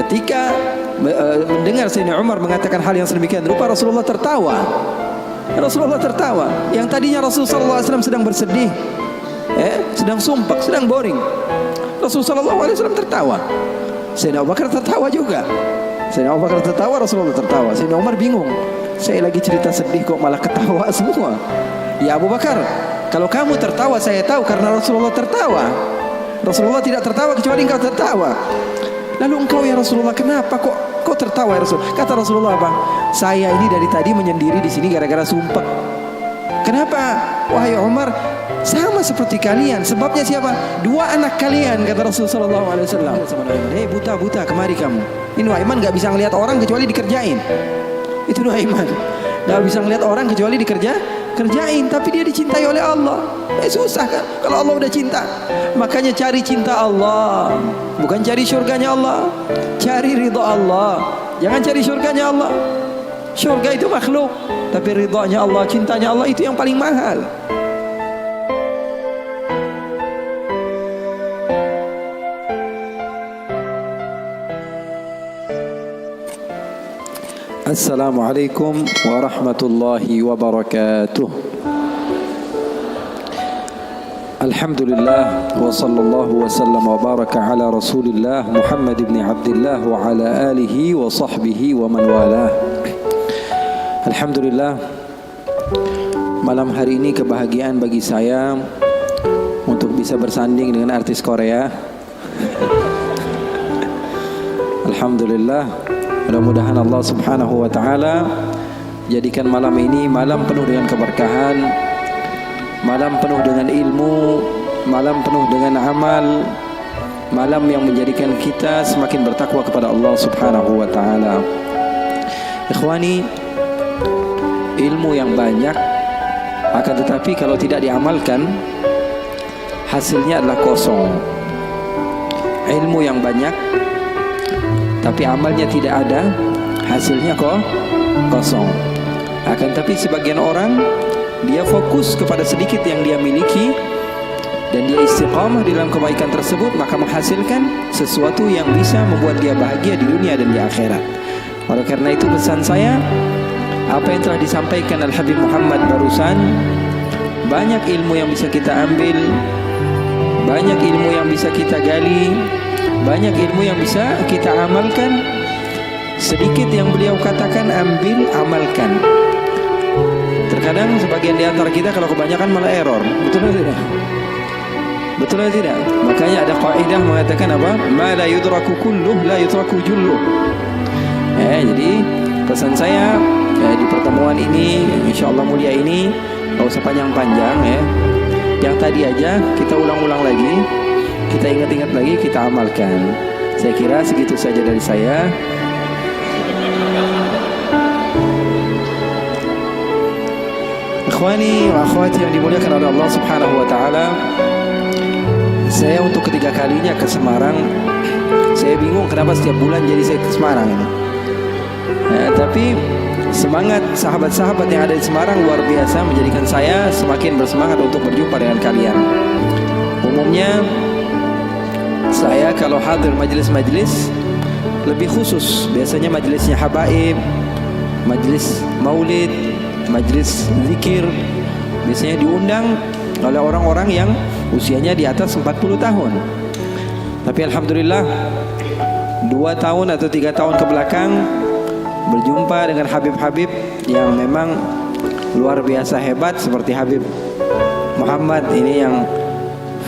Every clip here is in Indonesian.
Ketika mendengar Sayyidina Umar mengatakan hal yang sedemikian rupa, Rasulullah tertawa. Rasulullah tertawa. Yang tadinya Rasulullah SAW sedang bersedih, sedang sumpah, sedang boring, Rasulullah SAW tertawa. Sayyidina Abu Bakar tertawa juga. Sayyidina Abu Bakar tertawa, Rasulullah tertawa. Sayyidina Umar bingung, saya lagi cerita sedih kok malah ketawa semua. Ya Abu Bakar, kalau kamu tertawa saya tahu karena Rasulullah tertawa. Rasulullah tidak tertawa kecuali engkau tertawa. Lalu engkau ya Rasulullah, kenapa kok tertawa ya Rasul? Kata Rasulullah apa? Saya ini dari tadi menyendiri di sini gara-gara sumpah. Kenapa? Wahai Umar, sama seperti kalian. Sebabnya siapa? Dua anak kalian, kata Rasulullah SAW. Hei buta, kemari kamu. Ini Nuaiman gak bisa ngelihat orang kecuali dikerjain. Itu Nuaiman, gak bisa ngelihat orang kecuali kerjain, tapi dia dicintai oleh Allah. Susah kan kalau Allah udah cinta. Makanya cari cinta Allah, bukan cari surganya Allah. Cari ridha Allah, jangan cari surganya Allah. Surga itu makhluk, tapi ridhanya Allah, cintanya Allah itu yang paling mahal. Assalamualaikum warahmatullahi wabarakatuh. Alhamdulillah wa sallallahu wa sallam wa baraka ala Rasulillah Muhammad ibn Abdullah wa ala alihi wa sahbihi wa man walah. Alhamdulillah, malam hari ini kebahagiaan bagi saya untuk bisa bersanding dengan artis Korea. Alhamdulillah, mudah-mudahan Allah subhanahu wa ta'ala jadikan malam ini malam penuh dengan keberkahan, malam penuh dengan ilmu, malam penuh dengan amal, malam yang menjadikan kita semakin bertakwa kepada Allah subhanahu wa ta'ala. Ikhwani, ilmu yang banyak, akan tetapi kalau tidak diamalkan hasilnya adalah kosong. Ilmu yang banyak tapi amalnya tidak ada, hasilnya kok kosong. Akan tapi sebagian orang dia fokus kepada sedikit yang dia miliki dan dia istiqamah di dalam kebaikan tersebut, maka menghasilkan sesuatu yang bisa membuat dia bahagia di dunia dan di akhirat. Oleh karena itu pesan saya, apa yang telah disampaikan Al-Habib Muhammad barusan, banyak ilmu yang bisa kita ambil, banyak ilmu yang bisa kita gali, banyak ilmu yang bisa kita amalkan. Sedikit yang beliau katakan, ambil, amalkan. Terkadang sebagian di antara kita kalau kebanyakan malah error. Betul atau tidak? Betul atau tidak? Makanya ada kaidah mengatakan apa? Ma la yudraku kulluh la yutraku julluh. Jadi pesan saya di pertemuan ini, insyaallah mulia ini, gak usah panjang-panjang ya. Yang tadi aja kita ulang-ulang lagi, kita ingat-ingat lagi, kita amalkan. Saya kira segitu saja dari saya. Ikhwani wa akhwati yang dimuliakan oleh Allah subhanahu wa ta'ala, saya untuk ketiga kalinya ke Semarang. Saya bingung kenapa setiap bulan jadi saya ke Semarang ini. Tapi semangat sahabat-sahabat yang ada di Semarang luar biasa, menjadikan saya semakin bersemangat untuk berjumpa dengan kalian. Umumnya saya kalau hadir majelis-majelis lebih khusus, biasanya majelisnya habaib, majelis maulid, majelis zikir, biasanya diundang oleh orang-orang yang usianya di atas 40 tahun. Tapi alhamdulillah 2 tahun atau 3 tahun ke belakang berjumpa dengan Habib-Habib yang memang luar biasa hebat, seperti Habib Muhammad ini yang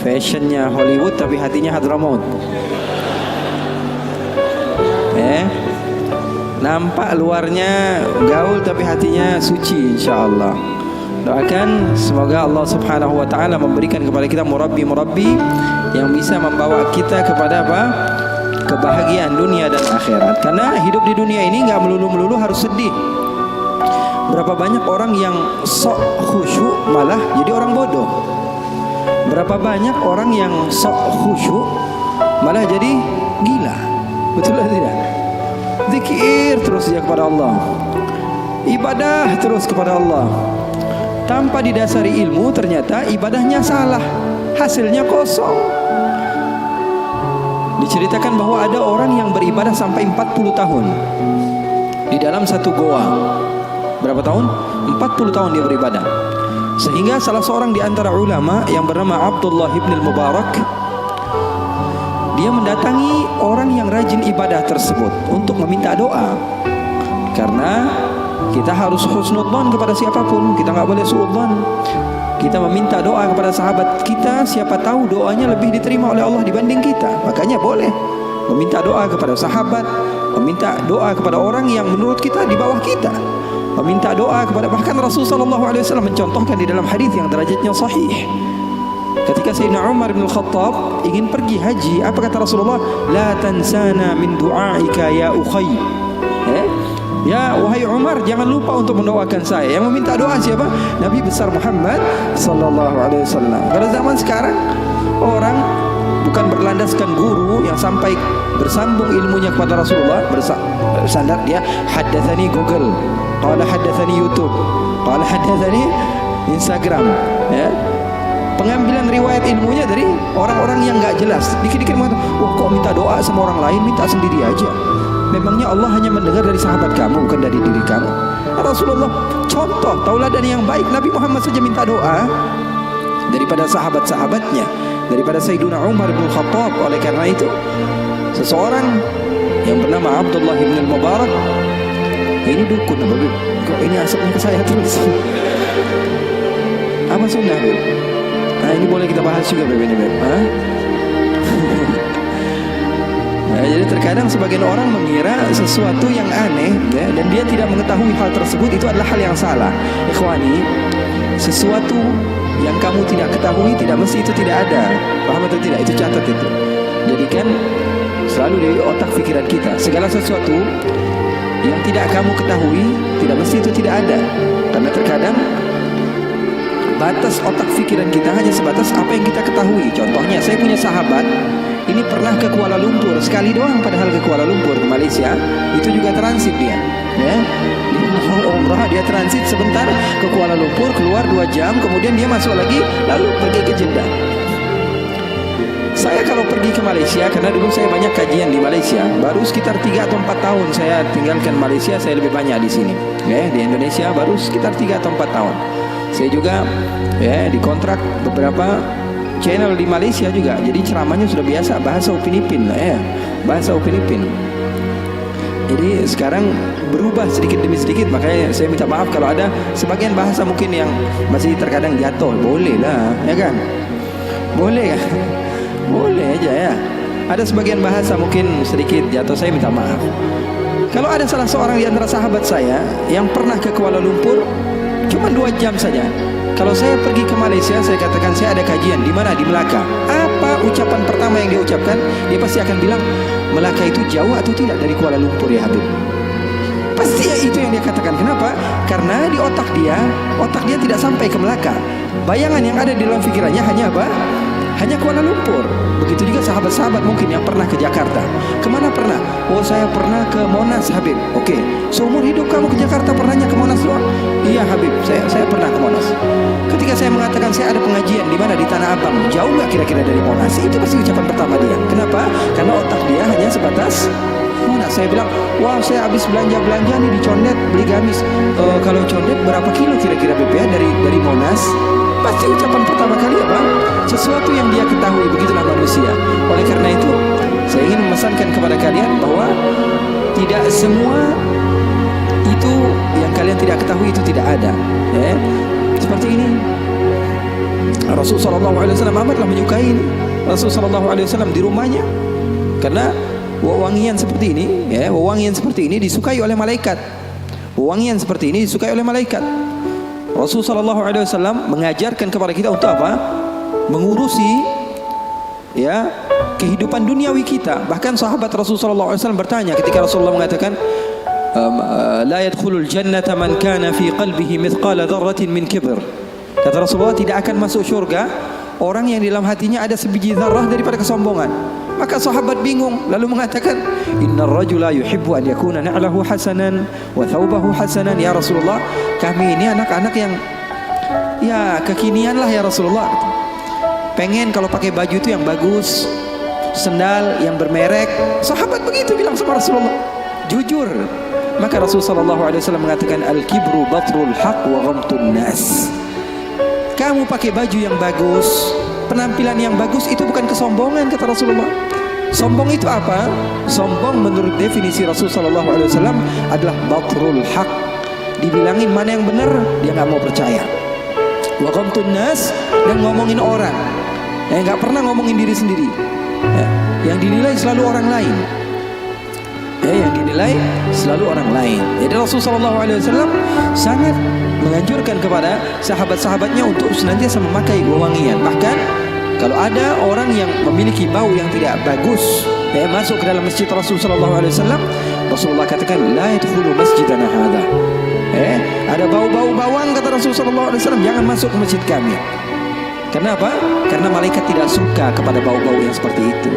fashionnya Hollywood tapi hatinya Hadramaut. Nampak luarnya gaul tapi hatinya suci, insyaallah. Doakan semoga Allah subhanahu wa ta'ala memberikan kepada kita murabbi-murabbi yang bisa membawa kita kepada apa? Kebahagiaan dunia dan akhirat. Karena hidup di dunia ini gak melulu-melulu harus sedih. Berapa banyak orang yang sok khusyuk malah jadi orang bodoh. Berapa banyak orang yang sok khusyuk malah jadi gila. Betul atau tidak? Zikir terus dia kepada Allah, ibadah terus kepada Allah, tanpa didasari ilmu, ternyata ibadahnya salah, hasilnya kosong. Diceritakan bahwa ada orang yang beribadah sampai 40 tahun di dalam satu goa. Berapa tahun? 40 tahun dia beribadah. Sehingga salah seorang di antara ulama yang bernama Abdullah ibn al-Mubarak, dia mendatangi orang yang rajin ibadah tersebut untuk meminta doa. Karena kita harus husnudzan kepada siapapun, kita nggak boleh suudzan. Kita meminta doa kepada sahabat kita, siapa tahu doanya lebih diterima oleh Allah dibanding kita. Makanya boleh meminta doa kepada sahabat, meminta doa kepada orang yang menurut kita di bawah kita, meminta doa kepada, bahkan Rasulullah SAW mencontohkan di dalam hadis yang derajatnya sahih. Ketika Sayyidina Umar bin Khattab ingin pergi haji, apa kata Rasulullah? La tansana min du'aika ya ukhay. Ya wahai Umar, jangan lupa untuk mendoakan saya. Yang meminta doa siapa? Nabi besar Muhammad sallallahu alaihi wasallam. Pada zaman sekarang orang bukan berlandaskan guru yang sampai bersambung ilmunya kepada Rasulullah, bersandar dia haddatsani Google, qala haddatsani YouTube, qala haddatsani Instagram, ya. Pengambilan riwayat ilmunya dari orang-orang yang enggak jelas. Dikit-dikit mengatakan, "Wah, kok minta doa sama orang lain, minta sendiri aja." Memangnya Allah hanya mendengar dari sahabat kamu, bukan dari diri kamu? Rasulullah contoh tauladan yang baik. Nabi Muhammad saja minta doa daripada sahabat-sahabatnya, daripada Sayyidina Umar bin Khattab. Oleh karena itu, seseorang yang bernama Abdullah bin al-Mubarak, ini dukun apa? Kok ini asapnya ke saya terus? Apa sunnah, Beb? Nah, ini boleh kita bahas juga, Beb, ini, Beb. Jadi terkadang sebagian orang mengira sesuatu yang aneh, ya, dan dia tidak mengetahui hal tersebut, itu adalah hal yang salah. Ikhwani, sesuatu yang kamu tidak ketahui tidak mesti itu tidak ada. Paham atau tidak? Itu catat itu. Jadikan selalu di otak pikiran kita, segala sesuatu yang tidak kamu ketahui tidak mesti itu tidak ada. Karena terkadang batas otak pikiran kita hanya sebatas apa yang kita ketahui. Contohnya, saya punya sahabat ini pernah ke Kuala Lumpur sekali doang, padahal ke Kuala Lumpur, ke Malaysia, itu juga transit dia, ya. Dia umrah, dia transit sebentar ke Kuala Lumpur, keluar 2 jam, kemudian dia masuk lagi, lalu pergi ke Jeddah. Saya kalau pergi ke Malaysia, karena dulu saya banyak kajian di Malaysia, baru sekitar 3 atau 4 tahun saya tinggalkan Malaysia, saya lebih banyak di sini, ya. Di Indonesia baru sekitar 3 atau 4 tahun. Saya juga, ya, dikontrak beberapa channel di Malaysia juga. Jadi ceramahnya sudah biasa bahasa Upin Ipin lah, ya. Bahasa Upin Ipin. Jadi sekarang berubah sedikit demi sedikit, makanya saya minta maaf kalau ada sebagian bahasa mungkin yang masih terkadang jatuh. Boleh lah, ya kan? Boleh kan? Boleh aja, ya. Ada sebagian bahasa mungkin sedikit jatuh, saya minta maaf. Kalau ada salah seorang di antara sahabat saya yang pernah ke Kuala Lumpur cuma 2 jam saja. Kalau saya pergi ke Malaysia, saya katakan saya ada kajian di mana? Di Melaka. Apa ucapan pertama yang dia ucapkan? Dia pasti akan bilang, Melaka itu jauh atau tidak dari Kuala Lumpur, ya Habib? Pasti itu yang dia katakan. Kenapa? Karena di otak dia tidak sampai ke Melaka. Bayangan yang ada di dalam pikirannya hanya apa? Hanya Kuala Lumpur. Begitu juga sahabat-sahabat mungkin yang pernah ke Jakarta. Kemana pernah? Oh, saya pernah ke Monas, Habib. Oke, seumur hidup kamu ke Jakarta pernahnya ke Monas doang? Iya, Habib, saya pernah ke Monas. Ketika saya mengatakan saya ada pengajian di mana? Di Tanah Abang. Jauh nggak kira-kira dari Monas? Itu pasti ucapan pertama dia. Kenapa? Karena otak dia hanya sebatas Monas. Saya bilang, wah, saya habis belanja nih di Condet, beli gamis. Kalau Condet berapa kilo kira-kira BP dari Monas? Pasti ucapan pertama kali apa? Sesuatu yang dia ketahui. Begitulah manusia. Oleh karena itu, saya ingin memesankan kepada kalian bahwa tidak semua itu yang kalian tidak ketahui itu tidak ada, ya. Seperti ini, Rasulullah SAW amatlah menyukai ini. Rasulullah SAW di rumahnya, karena wewangian seperti ini, ya, wewangian seperti ini disukai oleh malaikat. Wewangian seperti ini disukai oleh malaikat. Rasulullah SAW mengajarkan kepada kita untuk apa? Mengurusi, ya, kehidupan duniawi kita. Bahkan sahabat Rasulullah SAW bertanya ketika Rasulullah mengatakan, la yadkhulul jannata man kana fi qalbihi mithqala dzarratin min kibr. Kata Rasulullah, tidak akan masuk syurga orang yang di dalam hatinya ada sebiji zarah daripada kesombongan. Maka sahabat bingung lalu mengatakan, innar rajula yuhibbu an yakuna na'lahu hasanan wa thawbahu hasanan. Ya Rasulullah, kami ini anak-anak yang, ya, kekinian lah ya Rasulullah. Pengen kalau pakai baju itu yang bagus, sendal yang bermerek. Sahabat begitu bilang sama Rasulullah, jujur. Maka Rasulullah SAW mengatakan, al-kibru batrul haq wa ghamtun nas. Kamu pakai baju yang bagus, penampilan yang bagus, itu bukan kesombongan, kata Rasulullah. Sombong itu apa? Sombong menurut definisi Rasulullah SAW adalah batrul haq. Dibilangin mana yang benar, dia nggak mau percaya. Wa ghamtun nas, dan ngomongin orang, nggak pernah ngomongin diri sendiri. Yang dinilai selalu orang lain. Yang dinilai selalu orang lain. Jadi Rasulullah SAW sangat menganjurkan kepada sahabat-sahabatnya untuk senantiasa memakai wewangian. Bahkan kalau ada orang yang memiliki bau yang tidak bagus, masuk ke dalam masjid Rasulullah SAW, Rasulullah katakan, la yadkhulu masjidana hadha. Ada bau-bau bawang, kata Rasulullah SAW, jangan masuk ke masjid kami. Kenapa? Karena malaikat tidak suka kepada bau-bau yang seperti itu.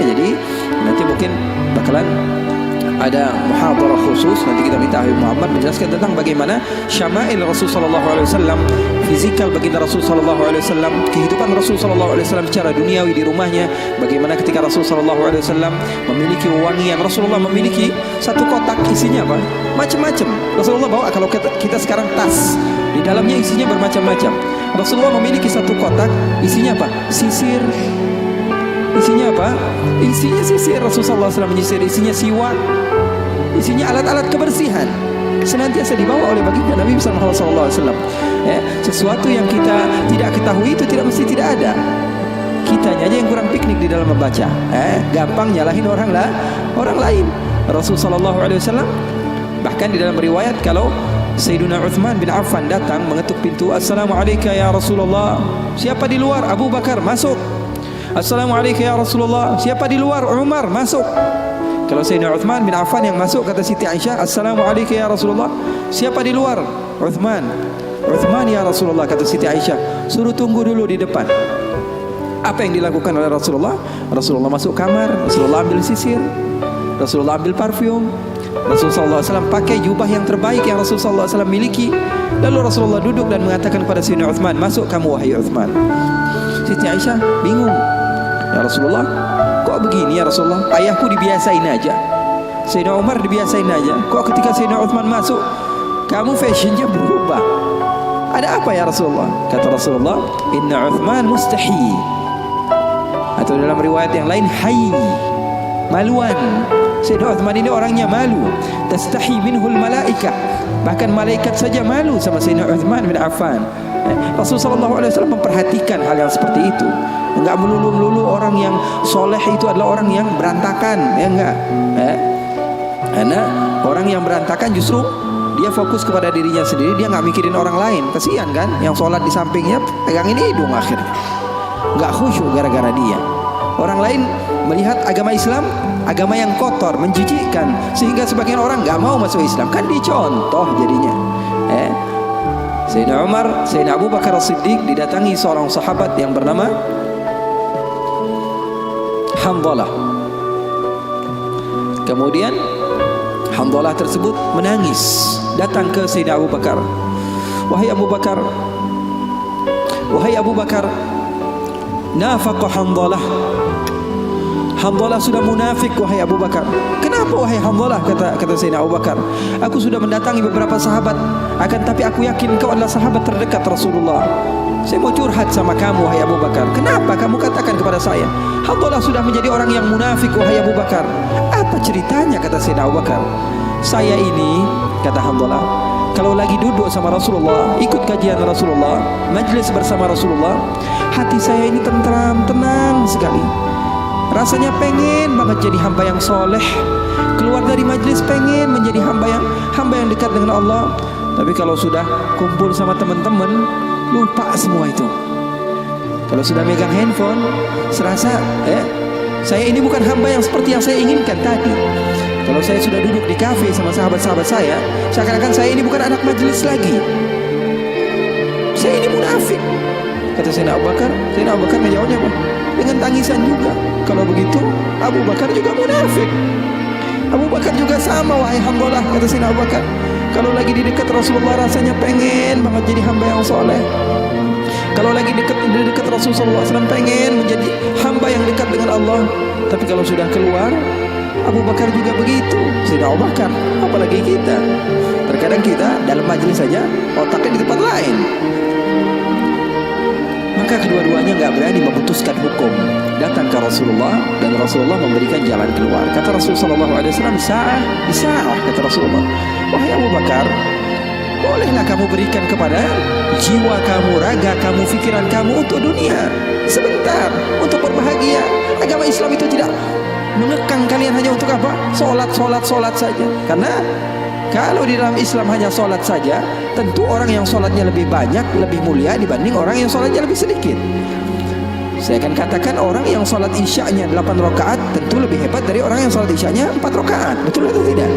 Jadi nanti mungkin bakalan ada muhadarah khusus, nanti kita minta Habib Muhammad menjelaskan tentang bagaimana syama'il Rasul sallallahu alaihi wasallam, fizikal baginda Rasul sallallahu alaihi wasallam, kehidupan Rasul sallallahu alaihi wasallam secara duniawi di rumahnya, bagaimana ketika Rasul sallallahu alaihi wasallam memiliki wewangian. Rasulullah memiliki satu kotak, isinya apa? Macam-macam. Rasulullah bawa, kalau kita sekarang tas, di dalamnya isinya bermacam-macam. Rasulullah memiliki satu kotak, isinya apa? Sisir. Isinya apa? Isinya sisir. Rasulullah SAW menyisir. Isinya siwak, isinya alat-alat kebersihan, senantiasa dibawa oleh baginda Nabi Muhammad SAW. Sesuatu yang kita tidak ketahui itu tidak mesti tidak ada. Kitanya aja yang kurang piknik di dalam membaca, gampang nyalahin orang lain. Rasulullah SAW bahkan di dalam riwayat, kalau Sayyiduna Uthman bin Affan datang mengetuk pintu, Assalamualaikum ya Rasulullah. Siapa di luar? Abu Bakar, masuk. Assalamualaikum ya Rasulullah. Siapa di luar? Umar, masuk. Kalau Sayyidina Uthman bin Affan yang masuk, kata Siti Aisyah, Assalamualaikum ya Rasulullah. Siapa di luar? Uthman. Uthman ya Rasulullah, kata Siti Aisyah. Suruh tunggu dulu di depan. Apa yang dilakukan oleh Rasulullah? Rasulullah masuk kamar, Rasulullah ambil sisir, Rasulullah ambil parfum. Rasulullah SAW pakai jubah yang terbaik yang Rasulullah SAW miliki. Lalu Rasulullah duduk dan mengatakan kepada Sayyidina Uthman, masuk kamu wahai Uthman. Siti Aisyah bingung, ya Rasulullah, kok begini ya Rasulullah? Ayahku dibiasain aja, Sayyidina Umar dibiasain aja, kok ketika Sayyidina Uthman masuk, kamu fashionnya berubah? Ada apa ya Rasulullah? Kata Rasulullah, Inna Uthman mustahi. Atau dalam riwayat yang lain, hayy, maluan. Sayyidina Uthman ini orangnya malu. Tastahi minhul malaikah, bahkan malaikat saja malu sama Sayyidina Uthman bin Affan. Rasulullah SAW memperhatikan hal yang seperti itu. Enggak melulu orang yang soleh itu adalah orang yang berantakan, ya enggak. Karena orang yang berantakan justru dia fokus kepada dirinya sendiri, dia nggak mikirin orang lain. Kasihan kan, yang sholat di sampingnya pegangin hidung akhirnya, nggak khusyuk gara-gara dia. Orang lain melihat agama Islam agama yang kotor, menjijikkan, sehingga sebagian orang nggak mau masuk Islam. Kan dicontoh jadinya. Sayyidina Umar, Sayyidina Abu Bakar As-Siddiq didatangi seorang sahabat yang bernama Hanzalah. Kemudian Hanzalah tersebut menangis, datang ke Sayyidina Abu Bakar. Wahai Abu Bakar, wahai Abu Bakar, nafaqa Hanzalah. Hanzalah sudah munafik wahai Abu Bakar. Kenapa wahai Hanzalah? Kata Sayyidina Abu Bakar, aku sudah mendatangi beberapa sahabat, akan tapi aku yakin kau adalah sahabat terdekat Rasulullah. Saya mau curhat sama kamu wahai Abu Bakar. Kenapa kamu katakan kepada saya Hanzalah sudah menjadi orang yang munafik wahai Abu Bakar? Apa ceritanya? Kata Sayyidina Abu Bakar, saya ini, kata Hanzalah, kalau lagi duduk sama Rasulullah, ikut kajian Rasulullah, majlis bersama Rasulullah, hati saya ini tentram, tenang sekali. Rasanya pengen banget jadi hamba yang soleh. Keluar dari majlis pengen menjadi hamba yang dekat dengan Allah. Tapi kalau sudah kumpul sama teman-teman, lupa semua itu. Kalau sudah megang handphone, serasa saya ini bukan hamba yang seperti yang saya inginkan tadi. Kalau saya sudah duduk di kafe sama sahabat-sahabat saya, seakan-akan saya ini bukan anak majlis lagi. Saya ini munafik. Kata Sayyidina Abu Bakar. Sayyidina Abu Bakar menjawabnya apa? Dengan tangisan juga. Kalau begitu, Abu Bakar juga munafik. Abu Bakar juga sama wahai Hanzalah, kata Sayyidina Abu Bakar. Kalau lagi di dekat Rasulullah rasanya pengen banget jadi hamba yang soleh. Kalau lagi dekat Rasulullah SAW pengen menjadi hamba yang dekat dengan Allah. Tapi kalau sudah keluar, Abu Bakar juga begitu, Sayyidina Abu Bakar, apalagi kita. Terkadang kita dalam majelis saja otaknya di tempat lain. Maka kedua-duanya nggak berani memutuskan hukum. Datang ke Rasulullah dan Rasulullah memberikan jalan keluar. Kata Rasulullah SAW, bisa, kata Rasulullah. Wahai Abu Bakar, bolehlah kamu berikan kepada jiwa kamu, raga kamu, pikiran kamu untuk dunia sebentar, untuk berbahagia. Agama Islam itu tidak mengekang kalian hanya untuk apa? Solat saja. Karena kalau di dalam Islam hanya solat saja, tentu orang yang solatnya lebih banyak, lebih mulia dibanding orang yang solatnya lebih sedikit. Saya akan katakan orang yang solat isya'nya 8 rakaat tentu lebih hebat dari orang yang solat isya'nya 4 rakaat. Betul atau tidak?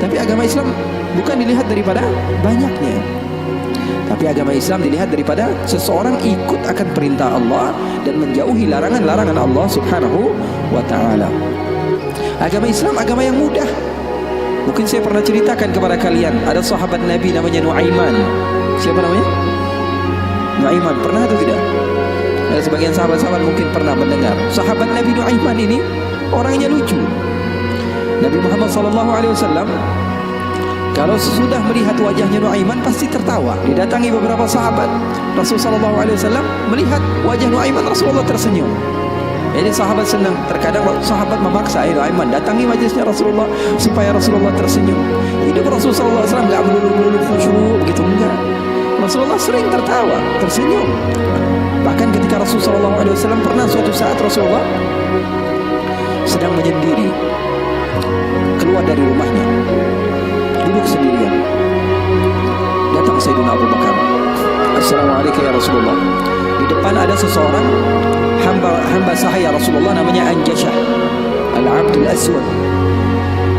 Tapi agama Islam bukan dilihat daripada banyaknya, tapi agama Islam dilihat daripada seseorang ikut akan perintah Allah dan menjauhi larangan-larangan Allah Subhanahu wa ta'ala. Agama Islam agama yang mudah. Mungkin saya pernah ceritakan kepada kalian, ada sahabat Nabi namanya Nuaiman. Siapa namanya? Nuaiman, pernah atau tidak? Ada sebagian sahabat-sahabat mungkin pernah mendengar. Sahabat Nabi Nuaiman ini orangnya lucu. Nabi Muhammad SAW kalau sudah melihat wajahnya Nuaiman pasti tertawa. Didatangi beberapa sahabat, Rasulullah SAW melihat wajah Nuaiman, Rasulullah tersenyum. Jadi sahabat senang. Terkadang sahabat memaksa Nuaiman datangi majelisnya Rasulullah supaya Rasulullah tersenyum. Hidup Rasulullah SAW nggak melulu khusyuk gitu, enggak. Rasulullah sering tertawa, tersenyum. Bahkan ketika Rasulullah SAW pernah suatu saat Rasulullah sedang menyendiri, keluar dari rumahnya, duduk sendirian. Datang Sayyidina Abu Bakar. Assalamualaikum ya Rasulullah. Di depan ada seseorang hamba sahaya Rasulullah namanya Anjashah Al-Abdul Aswad.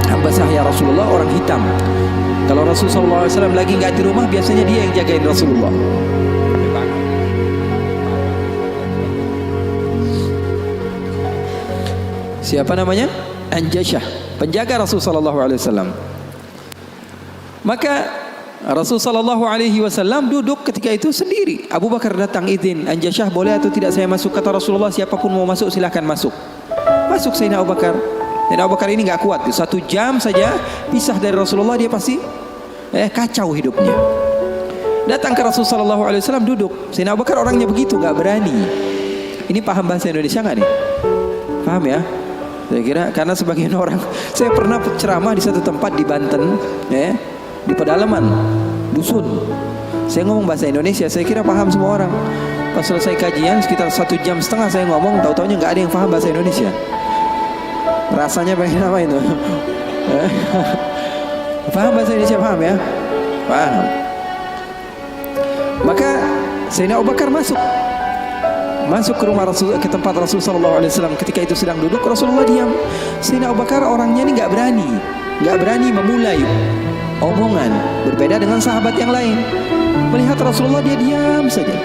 Hamba sahaya Rasulullah, orang hitam. Kalau Rasulullah SAW lagi nggak di rumah, biasanya dia yang jagain Rasulullah. Siapa namanya? Anjashah, penjaga Rasulullah SAW. Maka Rasulullah SAW duduk ketika itu sendiri. Abu Bakar datang izin, Anjashah boleh atau tidak saya masuk? Kata Rasulullah, siapapun mau masuk silahkan masuk. Masuk Sayyidina Abu Bakar. Sayyidina Abu Bakar ini nggak kuat. 1 jam saja pisah dari Rasulullah dia pasti kacau hidupnya. Datang ke Rasulullah SAW duduk. Sayyidina Abu Bakar orangnya begitu, nggak berani. Ini paham bahasa Indonesia nggak nih? Paham ya? Saya kira karena sebagian orang, saya pernah ceramah di satu tempat di Banten, di pedalaman dusun. Saya ngomong bahasa Indonesia, saya kira paham semua orang. Pas selesai kajian sekitar 1,5 jam saya ngomong, tahu-taunya nggak ada yang paham bahasa Indonesia. Rasanya pengen apa itu? Paham bahasa Indonesia, paham ya? Paham. Maka Sayyidina Abu Bakar masuk ke rumah Rasul, ke tempat Rasulullah SAW. Ketika itu sedang duduk, Rasulullah diam. Sayyidina Abu Bakar orangnya ini nggak berani memulai omongan, berbeda dengan sahabat yang lain. Melihat Rasulullah dia diam saja.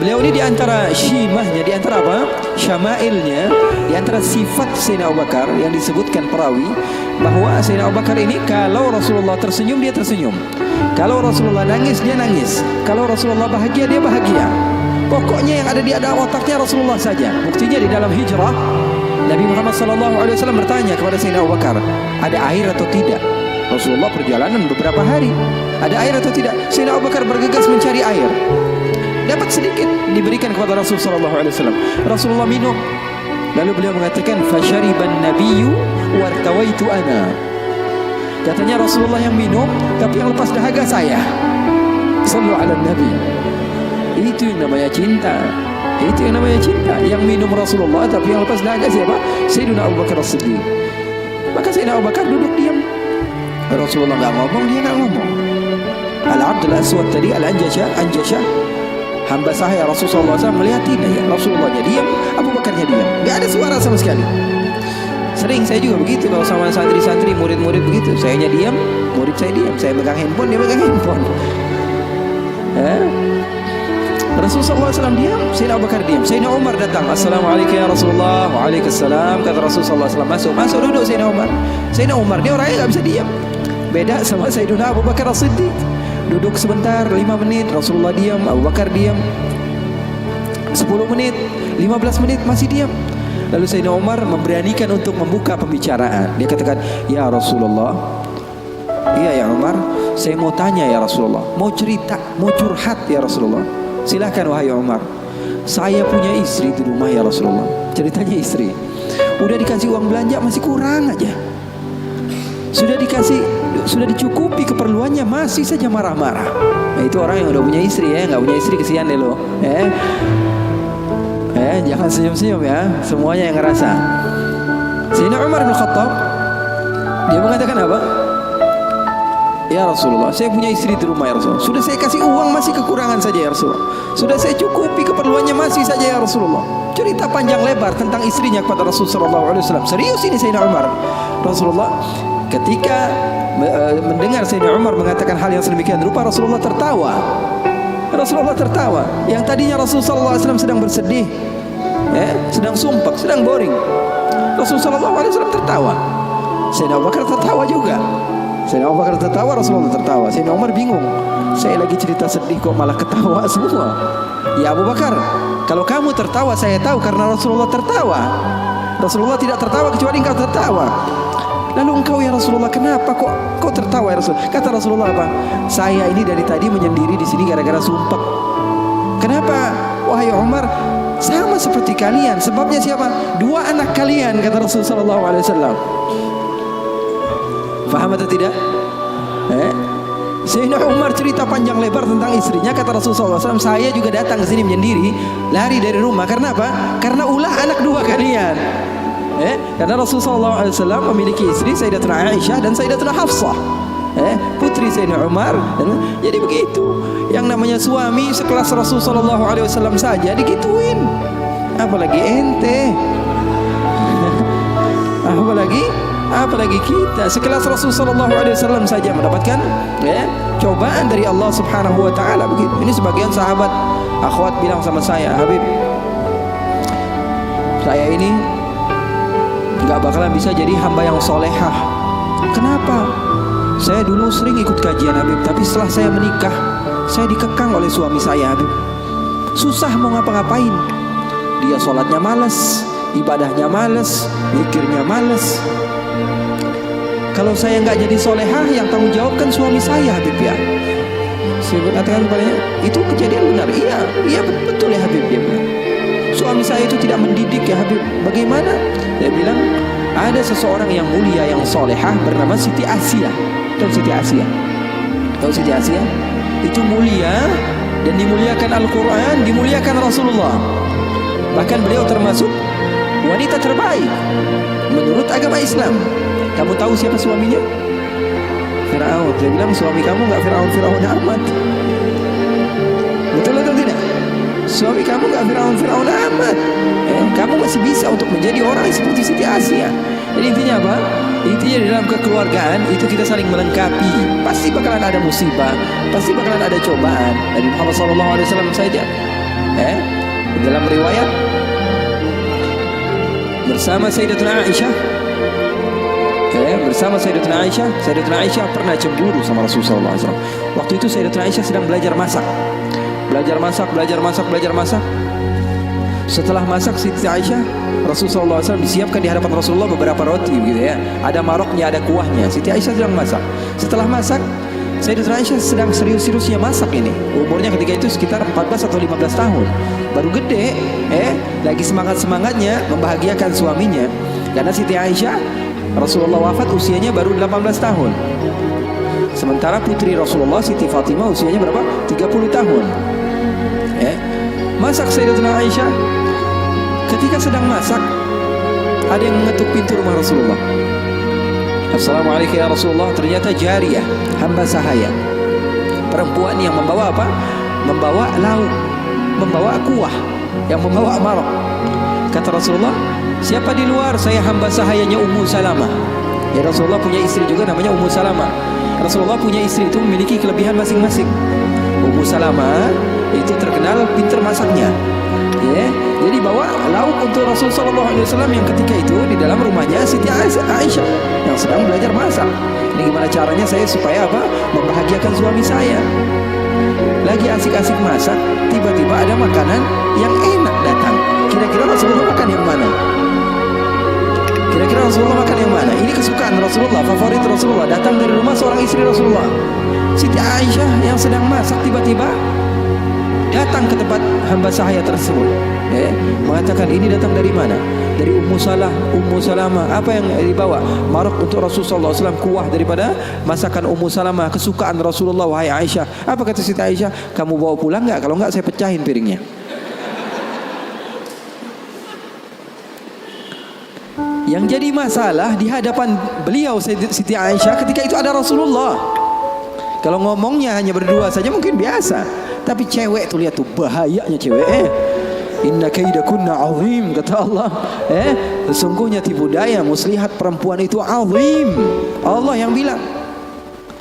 Beliau ini diantara syimahnya, diantara apa? Syama'ilnya, diantara sifat Sayyidina Abu Bakar yang disebutkan perawi bahwa Sayyidina Abu Bakar ini kalau Rasulullah tersenyum dia tersenyum, kalau Rasulullah nangis dia nangis, kalau Rasulullah bahagia dia bahagia. Pokoknya yang ada di dalam otaknya Rasulullah saja. Buktinya di dalam hijrah Nabi Muhammad SAW bertanya kepada Sayyidina Abu Bakar, ada air atau tidak? Rasulullah perjalanan beberapa hari, ada air atau tidak? Sayyidina Abu Bakar bergegas mencari air. Dapat sedikit, diberikan kepada Rasulullah SAW. Rasulullah minum. Lalu beliau mengatakan, fasyariban nabiyyu wartawaitu ana. Katanya Rasulullah yang minum, tapi yang lepas dahaga saya. Sallu ala nabi. Itu yang namanya cinta. Itu yang namanya cinta. Yang minum Rasulullah tapi yang lepas dahaga siapa? Sayyidina Abu Bakar As-Siddiq. Maka Sayyidina Abu Bakar duduk diam. Rasulullah nggak ngomong, dia nggak ngomong. Al-Abdul Aswad tadi, Anjashah, hamba sahaya Rasulullah SAW melihat ini, Rasulullah diam, Abu Bakarnya diam, nggak ada suara sama sekali. Sering saya juga begitu kalau sama santri-santri, murid-murid begitu. Sayanya diam, murid saya diam. Saya megang handphone, dia megang handphone. Rasulullah SAW diam, Sayyidina Abu Bakar diam. Sayyidina Umar datang, Assalamualaikum ya Rasulullah. Waalaikumsalam. Kata Rasulullah SAW, masuk duduk Sayyidina Umar. Sayyidina Umar dia orangnya nggak bisa diam. Beda sama Sayyidina Abu Bakar As-Siddiq. Duduk sebentar, 5 menit, Rasulullah diam, Abu Bakar diam. 10 menit, 15 menit masih diam. Lalu Sayyidina Umar memberanikan untuk membuka pembicaraan. Dia katakan, "Ya Rasulullah." "Iya ya Umar, saya mau tanya ya Rasulullah, mau cerita, mau curhat ya Rasulullah." "Silakan wahai Umar." "Saya punya istri di rumah ya Rasulullah." Ceritanya istri. Udah dikasih uang belanja masih kurang aja. Sudah dicukupi keperluannya masih saja marah-marah. Nah, itu orang yang udah punya istri ya, nggak punya istri kesian deh lo. Jangan senyum-senyum ya, semuanya yang ngerasa. Sayyidina Umar bin Khattab, dia mengatakan apa? "Ya Rasulullah, saya punya istri di rumah ya Rasulullah. Sudah saya kasih uang masih kekurangan saja ya Rasulullah. Sudah saya cukupi keperluannya masih saja ya Rasulullah." Cerita panjang lebar tentang istrinya kepada Rasulullah SAW. Serius ini Sayyidina Umar. Rasulullah ketika mendengar Sayyidina Umar mengatakan hal yang sedemikian rupa, Rasulullah tertawa. Rasulullah tertawa. Yang tadinya Rasulullah SAW sedang bersedih, sedang sumpah, sedang boring, Rasulullah SAW tertawa. Sayyidina Abu Bakar tertawa juga. Sayyidina Abu Bakar tertawa, Rasulullah tertawa. Sayyidina Umar bingung, saya lagi cerita sedih kok malah ketawa semua. "Ya Abu Bakar, kalau kamu tertawa saya tahu karena Rasulullah tertawa. Rasulullah tidak tertawa kecuali engkau tertawa. Lalu engkau ya Rasulullah, kenapa kok tertawa ya Rasulullah?" Kata Rasulullah apa? "Saya ini dari tadi menyendiri di sini gara-gara sumpah." "Kenapa wahai Umar?" "Sama seperti kalian. Sebabnya siapa? 2 anak kalian," kata Rasulullah SAW. Faham atau tidak? Sayyidina Umar cerita panjang lebar tentang istrinya. Kata Rasulullah SAW, "Saya juga datang ke sini menyendiri, lari dari rumah. Karena apa? Karena ulah anak 2 kalian." Karena Rasulullah SAW memiliki istri Sayyidatuna Aisyah dan Sayyidatuna Hafsah, putri Sayyidina Umar. Jadi begitu. Yang namanya suami sekelas Rasulullah SAW saja digituin, apalagi ente. apalagi kita sekelas Rasulullah SAW saja mendapatkan cobaan dari Allah Subhanahu Wa Taala begitu. Ini sebagian sahabat akhwat bilang sama saya, "Habib, saya ini gak bakalan bisa jadi hamba yang solehah." "Kenapa?" "Saya dulu sering ikut kajian Habib, tapi setelah saya menikah, saya dikekang oleh suami saya Habib. Susah mau ngapa-ngapain. Dia sholatnya malas, ibadahnya malas, zikirnya malas. Kalau saya nggak jadi solehah, yang tanggung jawab kan suami saya Habib ya." Saya berkatakan kepadanya, "Itu kejadian benar." Iya betul ya Habib." Dia bilang, "Suami saya itu tidak mendidik ya Habib." "Bagaimana?" Dia bilang, "Ada seseorang yang mulia yang solehah bernama Siti Asia." Tahu Siti Asia? Tahu Siti Asia? Itu mulia dan dimuliakan Al-Quran, dimuliakan Rasulullah. Bahkan beliau termasuk wanita terbaik menurut agama Islam. Kamu tahu siapa suaminya? Fir'aun. Dia bilang, "Suami kamu gak Fir'aun amat." Betul atau tidak? Suami kamu gak Fir'aun amat. Kamu masih bisa untuk menjadi orang seperti Siti Asia. Jadi intinya apa? Intinya di dalam kekeluargaan itu kita saling melengkapi. Pasti bakalan ada musibah, pasti bakalan ada cobaan. Nabi Muhammad SAW saja dalam riwayat bersama Sayyidatuna Aisyah, Sayyidatuna Aisyah pernah cemburu sama Rasulullah SAW. Waktu itu Sayyidatuna Aisyah sedang belajar masak. Setelah masak Siti Aisyah, Rasulullah SAW disiapkan di hadapan Rasulullah beberapa roti begitu ya. Ada maroknya, ada kuahnya. Siti Aisyah sedang masak. Setelah masak, Sayyidatuna Aisyah sedang serius-seriusnya masak ini. Umurnya ketika itu sekitar 14 atau 15 tahun. Baru gede, lagi semangat-semangatnya membahagiakan suaminya. Karena Siti Aisyah, Rasulullah wafat usianya baru 18 tahun. Sementara putri Rasulullah Siti Fatimah usianya berapa? 30 tahun. Masak Sayyidatuna Aisyah. Ketika sedang masak, ada yang mengetuk pintu rumah Rasulullah. "Assalamualaikum ya Rasulullah." Ternyata jariyah, hamba sahaya, perempuan yang membawa apa? Membawa lauk, membawa kuah, yang membawa marok. Kata Rasulullah, "Siapa di luar?" "Saya hamba sahayanya Ummu Salamah." Ya, Rasulullah punya istri juga namanya Ummu Salamah. Rasulullah punya istri itu memiliki kelebihan masing-masing. Ummu Salamah itu terkenal pintar masaknya. Jadi bawa lauk untuk Rasulullah SAW yang ketika itu di dalam rumahnya Siti Aisyah yang sedang belajar masak. Ini gimana caranya saya supaya apa? Membahagiakan suami saya. Lagi asik-asik masak, tiba-tiba ada makanan yang enak datang. Kira-kira Rasulullah makan yang mana? Kira-kira Rasulullah makan yang mana? Ini kesukaan Rasulullah, favorit Rasulullah. Datang dari rumah seorang istri Rasulullah, Siti Aisyah yang sedang masak, tiba-tiba datang ke tempat hamba sahaya tersebut, mengatakan ini datang dari mana? Dari Ummu Salamah. Apa yang dibawa? Marok untuk Rasulullah SAW, kuah daripada masakan Ummu Salamah, kesukaan Rasulullah. Wahai Aisyah, apa kata Siti Aisyah? Kamu bawa pulang nggak? Kalau nggak saya pecahin piringnya. Yang jadi masalah di hadapan beliau Siti Aisyah ketika itu ada Rasulullah. Kalau ngomongnya hanya berdua saja mungkin biasa, tapi cewek tuh, lihat tuh bahayanya cewek. Inna kaidakunna azim, kata Allah. Sesungguhnya tipu daya muslihat perempuan itu azim. Allah yang bilang.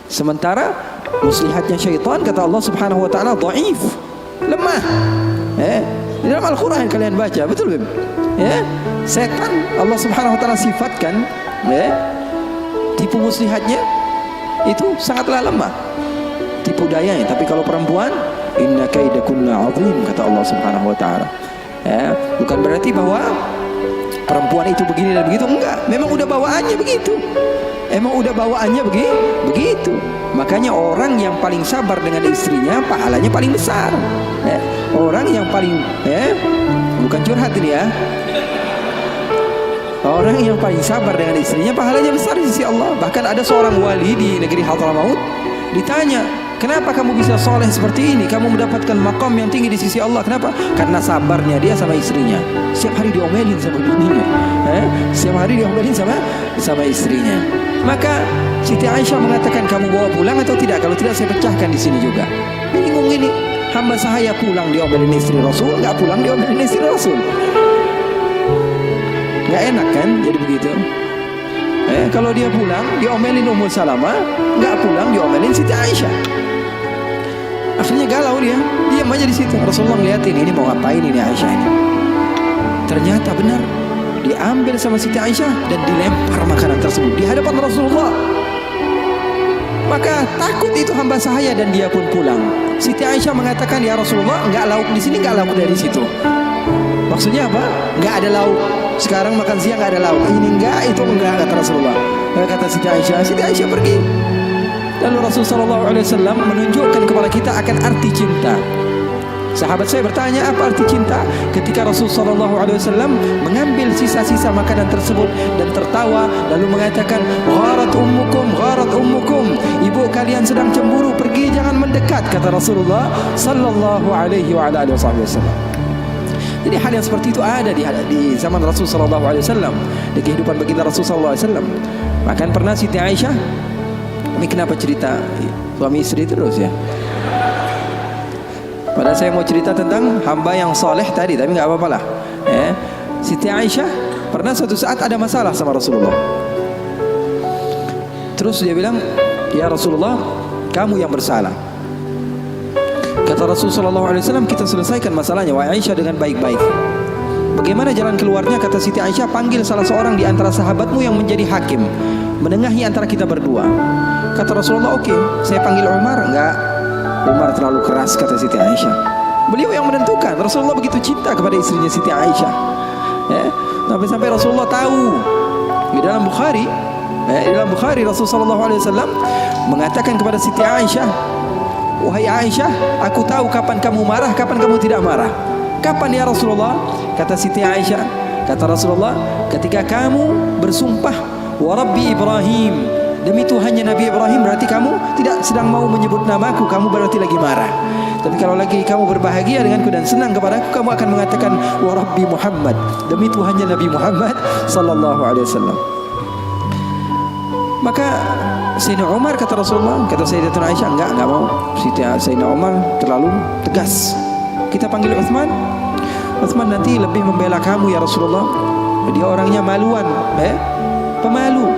Sementara muslihatnya syaitan, kata Allah Subhanahu wa taala, dhaif, lemah. Di dalam Al-Qur'an kalian baca, betul Beb? Setan Allah Subhanahu wa taala sifatkan tipu muslihatnya itu sangatlah lemah, tipu dayanya. Tapi kalau perempuan, inna kaidakunna azim, kata Allah Subhanahu wa taala. Bukan berarti bahwa perempuan itu begini dan begitu, enggak. Memang udah bawaannya begitu. Begitu. Makanya orang yang paling sabar dengan istrinya pahalanya paling besar. Orang yang paling bukan curhat ini ya. Orang yang paling sabar dengan istrinya pahalanya besar di sisi Allah. Bahkan ada seorang wali di negeri Hadramaut ditanya, kenapa kamu bisa soleh seperti ini? Kamu mendapatkan maqam yang tinggi di sisi Allah. Kenapa? Karena sabarnya dia sama istrinya. Setiap hari diomelin sama bininya, setiap hari diomelin sama istrinya. Maka Siti Aisyah mengatakan, kamu bawa pulang atau tidak? Kalau tidak saya pecahkan di sini juga. Bingung ini, hamba sahaya pulang diomelin istri Rasul, nggak pulang diomelin istri Rasul. Nggak enak kan jadi begitu. Kalau dia pulang diomelin Ummu Salamah, nggak pulang diomelin Siti Aisyah. Akhirnya galau dia, diam aja di situ. Rasulullah ngeliatin, ini mau ngapain ini Aisyah ini. Ternyata benar, diambil sama Siti Aisyah dan dilempar makanan tersebut di hadapan Rasulullah. Maka takut itu hamba sahaya dan dia pun pulang. Siti Aisyah mengatakan, ya Rasulullah, nggak lauk di sini, nggak lauk dari situ. Maksudnya apa? Nggak ada lauk. Sekarang makan siang nggak ada lauk. Ini enggak, itu enggak, kata Rasulullah. Kata Siti Aisyah pergi. Lalu Rasulullah SAW menunjukkan kepada kita akan arti cinta. Sahabat saya bertanya, apa arti cinta? Ketika Rasulullah SAW mengambil sisa-sisa makanan tersebut dan tertawa, lalu mengatakan, gharat ummukum, ibu kalian sedang cemburu, pergi, jangan mendekat, kata Rasulullah Sallallahu Alaihi Wasallam. Jadi hal yang seperti itu ada di zaman Rasul Sallallahu Alaihi Wasallam, di kehidupan baginda Rasul Sallallahu Alaihi Wasallam. Bahkan pernah Siti Aisyah, ini kenapa cerita suami istri terus ya? Padahal saya mau cerita tentang hamba yang soleh tadi, tapi nggak apa-apa lah. Siti Aisyah pernah suatu saat ada masalah sama Rasulullah. Terus dia bilang, ya Rasulullah, kamu yang bersalah. Kata Rasulullah SAW, kita selesaikan masalahnya, wahai Aisyah, dengan baik-baik. Bagaimana jalan keluarnya? Kata Siti Aisyah, panggil salah seorang di antara sahabatmu yang menjadi hakim, menengahi antara kita berdua. Kata Rasulullah, oke, saya panggil Umar. Enggak, Umar terlalu keras, kata Siti Aisyah. Beliau yang menentukan. Rasulullah begitu cinta kepada istrinya Siti Aisyah, sampai-sampai Rasulullah tahu. Di dalam Bukhari, Rasulullah SAW mengatakan kepada Siti Aisyah, wahai Aisyah, aku tahu kapan kamu marah, kapan kamu tidak marah. Kapan ya Rasulullah? Kata Siti Aisyah, kata Rasulullah, ketika kamu bersumpah, wa Rabbi Ibrahim, demi Tuhannya Nabi Ibrahim, berarti kamu tidak sedang mau menyebut namaku, kamu berarti lagi marah. Tapi kalau lagi kamu berbahagia denganku dan senang kepadaku, kamu akan mengatakan, wa Rabbi Muhammad, demi Tuhannya Nabi Muhammad Sallallahu Alaihi Wasallam. Maka Sayyidina Umar, kata Rasulullah, kata Sayyidatuna Aisyah, enggak mau. Sayyidina Umar terlalu tegas. Kita panggil Utsman. Utsman nanti lebih membela kamu ya Rasulullah. Dia orangnya maluan, pemalu.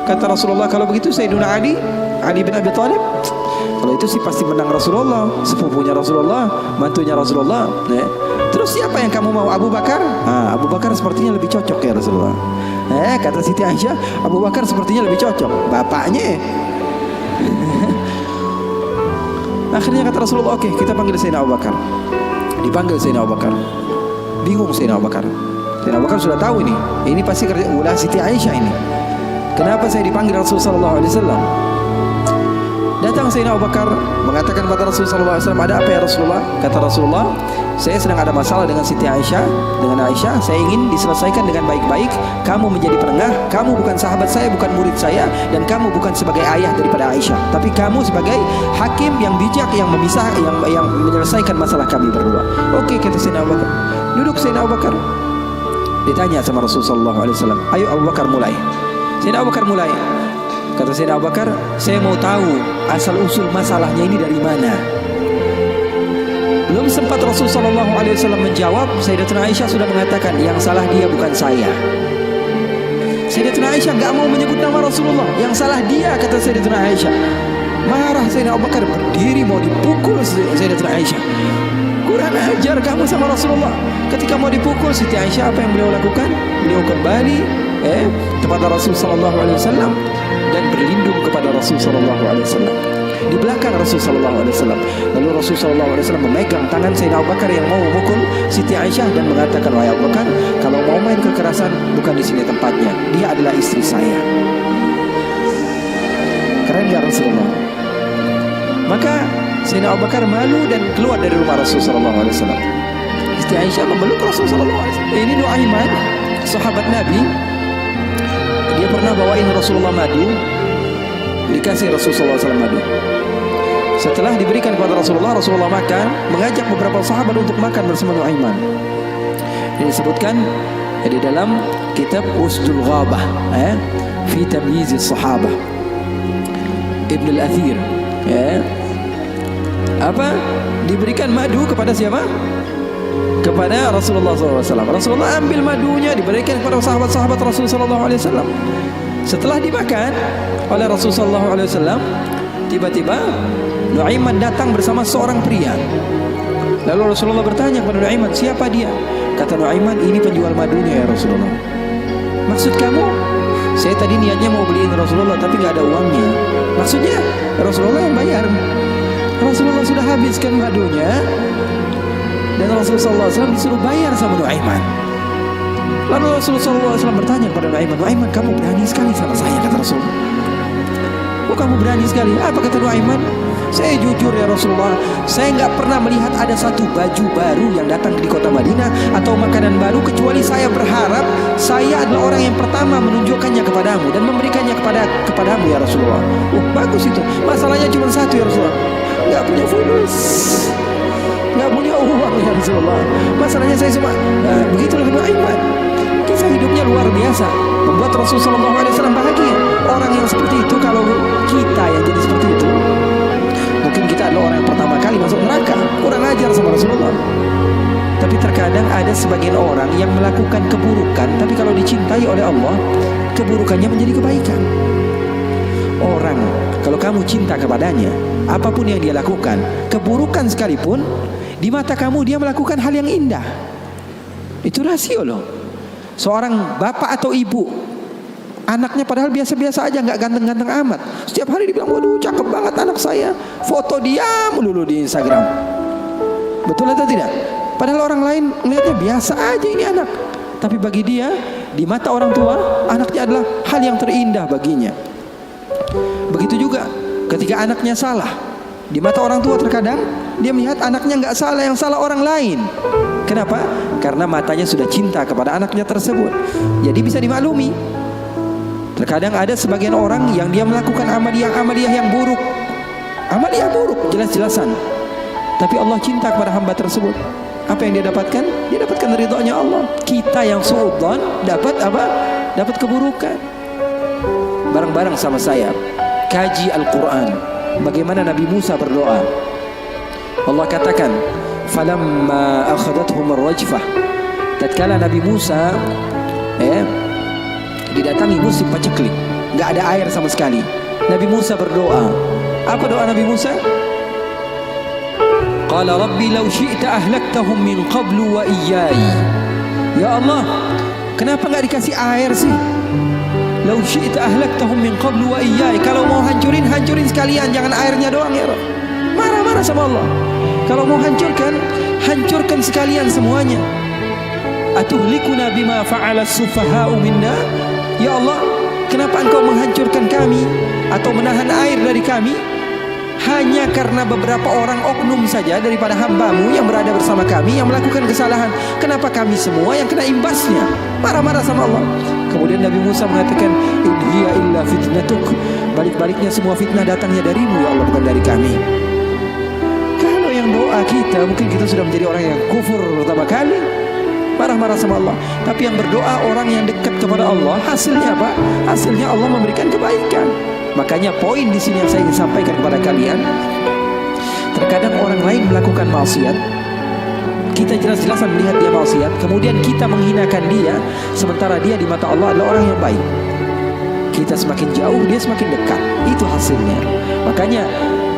Kata Rasulullah, kalau begitu Sayyidina Ali bin Abi Thalib, kalau itu sih pasti menang Rasulullah, sepupunya Rasulullah, mantunya Rasulullah. Terus siapa yang kamu mau? Abu Bakar? Abu Bakar sepertinya lebih cocok ya Rasulullah. Kata Siti Aisyah, Abu Bakar sepertinya lebih cocok, bapaknya. Akhirnya kata Rasulullah, oke, kita panggil Sayyidina Abu Bakar. Dipanggil Sayyidina Abu Bakar. Bingung Sayyidina Abu Bakar. Sayyidina Abu Bakar sudah tahu ini pasti kerja ulah Siti Aisyah ini. Kenapa saya dipanggil Rasulullah SAW? Datang Sayyidina Abu Bakar mengatakan kepada Rasulullah SAW, ada apa ya Rasulullah? Kata Rasulullah, saya sedang ada masalah dengan Siti Aisyah, dengan Aisyah. Saya ingin diselesaikan dengan baik-baik. Kamu menjadi penengah. Kamu bukan sahabat saya, bukan murid saya, dan kamu bukan sebagai ayah daripada Aisyah, tapi kamu sebagai hakim yang bijak, yang memisah, yang menyelesaikan masalah kami berdua. Oke, kata Sayyidina Abu Bakar. Duduk Sayyidina Abu Bakar. Ditanya sama Rasulullah SAW, ayo Abu Bakar mulai. Sayyidina Abu Bakar mulai. Kata Sayyidina Abu Bakar, saya mau tahu asal usul masalahnya ini dari mana. Belum sempat Rasulullah SAW menjawab, Sayyidatuna Aisyah sudah mengatakan, yang salah dia bukan saya. Sayyidatuna Aisyah gak mau menyebut nama Rasulullah, yang salah dia, kata Sayyidatuna Aisyah. Marah Sayyidina Abu Bakar, berdiri mau dipukul Sayyidatuna Aisyah. Kurang ajar kamu sama Rasulullah. Ketika mau dipukul Siti Aisyah, apa yang beliau lakukan? Beliau kembali kepada Rasulullah SAW dan berlindung kepada Rasulullah SAW di belakang Rasulullah SAW. Lalu Rasulullah SAW memegang tangan Sayyidina Abu Bakar yang mau memukul Siti Aisyah dan mengatakan, wahai Abu Bakar, kalau mau main kekerasan bukan di sini tempatnya. Dia adalah istri saya. Keren gak Rasulullah? Maka Sayyidina Abu Bakar malu dan keluar dari rumah Rasulullah SAW. Siti Aisyah memeluk Rasulullah SAW. Ini Nuaiman, sahabat Nabi. Dia pernah bawain Rasulullah madu, dikasih Rasulullah SAW madu. Setelah diberikan kepada Rasulullah makan, mengajak beberapa sahabat untuk makan bersama Nuaiman. Ini disebutkan di dalam kitab Usdul Ghabah, fi tamyiz as-sahabah, Ibn al-Athir. Diberikan madu kepada siapa? Kepada Rasulullah SAW. Rasulullah ambil madunya, diberikan kepada sahabat-sahabat Rasulullah SAW. Setelah dimakan oleh Rasulullah SAW, tiba-tiba Nuaiman datang bersama seorang pria. Lalu Rasulullah bertanya kepada Nuaiman, siapa dia? Kata Nuaiman, ini penjual madunya ya Rasulullah. Maksud kamu? Saya tadi niatnya mau beliin Rasulullah tapi gak ada uangnya. Maksudnya Rasulullah yang bayar. Rasulullah sudah habiskan madunya dan Rasulullah SAW disuruh bayar sama Nuaiman. Lalu Rasulullah SAW bertanya kepada Nuaiman, Nuaiman, kamu berani sekali sama saya, kata Rasulullah. Oh, kamu berani sekali. Apa kata Nuaiman? Saya jujur ya Rasulullah, saya nggak pernah melihat ada satu baju baru yang datang di kota Madinah atau makanan baru kecuali saya berharap saya adalah orang yang pertama menunjukkannya kepadamu dan memberikannya kepadamu ya Rasulullah. Oh, bagus itu. Masalahnya cuma satu ya Rasulullah, nggak punya fulus, nggak punya uang ya Rasulullah. Masalahnya saya cuma begitulah Nuaiman. Kisah hidupnya luar biasa, membuat Rasulullah SAW bahagia. Orang yang seperti itu, kalau kita yang jadi seperti itu, mungkin kita adalah orang yang pertama kali masuk neraka. Kurang ajar sama Rasulullah. Tapi terkadang ada sebagian orang yang melakukan keburukan, tapi kalau dicintai oleh Allah, keburukannya menjadi kebaikan. Orang, kalau kamu cinta kepadanya, apapun yang dia lakukan, keburukan sekalipun, di mata kamu dia melakukan hal yang indah. Itu rasio loh. Seorang bapak atau ibu, anaknya padahal biasa-biasa aja, nggak ganteng-ganteng amat, setiap hari dibilang, waduh cakep banget anak saya, foto dia melulu di Instagram. Betul atau tidak? Padahal orang lain melihatnya biasa aja ini anak, tapi bagi dia, di mata orang tua, anaknya adalah hal yang terindah baginya. Begitu juga ketika anaknya salah, di mata orang tua terkadang dia melihat anaknya nggak salah, yang salah orang lain. Kenapa? Karena matanya sudah cinta kepada anaknya tersebut. Jadi bisa dimaklumi. Terkadang ada sebagian orang yang dia melakukan amaliyah yang buruk, amaliyah buruk jelas-jelasan, tapi Allah cinta kepada hamba tersebut. Apa yang dia dapatkan? Dia dapatkan ridhonya Allah. Kita yang suudzon dapat apa? Dapat keburukan. Bareng-bareng sama saya kaji Al-Quran, bagaimana Nabi Musa berdoa. Allah katakan, falamma akhadathum ar-rajfah, tatkala Nabi Musa didatangi musim paceklik, nggak ada air sama sekali, Nabi Musa berdoa. Apa doa Nabi Musa? Qala rabbi law syi'ta ahlaktahum min qablu wa iyyai. Ya Allah, Kenapa nggak dikasih air sih? Lau syi'ta ahlaktahum min qablu wa iyyai. Kalau mau hancurin sekalian, jangan airnya doang ya Rabb. Marah-marah sama Allah. Kalau mau hancurkan sekalian semuanya. Atuhlikuna bima fa'ala as-sufaha'u minna? Ya Allah, kenapa engkau menghancurkan kami atau menahan air dari kami hanya karena beberapa orang oknum saja daripada hamba-Mu yang berada bersama kami yang melakukan kesalahan? Kenapa kami semua yang kena imbasnya? Marah-marah sama Allah. Kemudian Nabi Musa mengatakan, in hiya illa fitnatuk. Balik-baliknya semua fitnah datangnya darimu ya Allah, bukan dari kami. Kalau yang doa kita, mungkin kita sudah menjadi orang yang kufur pertama kali, marah-marah sama Allah. Tapi yang berdoa orang yang dekat kepada Allah, hasilnya apa? Hasilnya Allah memberikan kebaikan. Makanya poin di sini yang saya ingin sampaikan kepada kalian, terkadang orang lain melakukan maksiat, kita jelas-jelasan melihat dia maksiat, kemudian kita menghinakan dia, sementara dia di mata Allah adalah orang yang baik. Kita semakin jauh, dia semakin dekat. Itu hasilnya. Makanya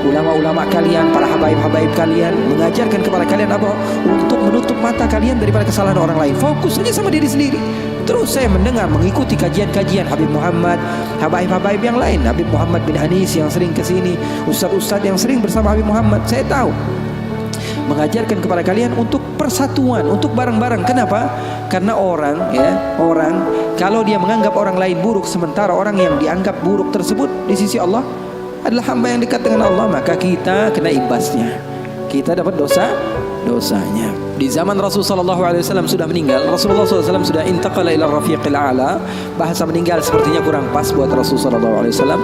ulama-ulama kalian, para habaib-habaib kalian mengajarkan kepada kalian apa? Untuk menutup mata kalian daripada kesalahan orang lain. Fokus saja sama diri sendiri. Terus saya mendengar, mengikuti kajian-kajian Habib Muhammad, habaib-habaib yang lain, Habib Muhammad bin Anis yang sering ke sini, ustaz-ustaz yang sering bersama Habib Muhammad. Saya tahu mengajarkan kepada kalian untuk persatuan, untuk bareng-bareng. Kenapa? Karena orang kalau dia menganggap orang lain buruk, sementara orang yang dianggap buruk tersebut di sisi Allah adalah hamba yang dekat dengan Allah, maka kita kena imbasnya. Kita dapat dosanya. Di zaman Rasulullah SAW sudah meninggal, Rasulullah SAW sudah intaqala ila rafiqil a'la. Bahasa meninggal sepertinya kurang pas buat Rasulullah SAW.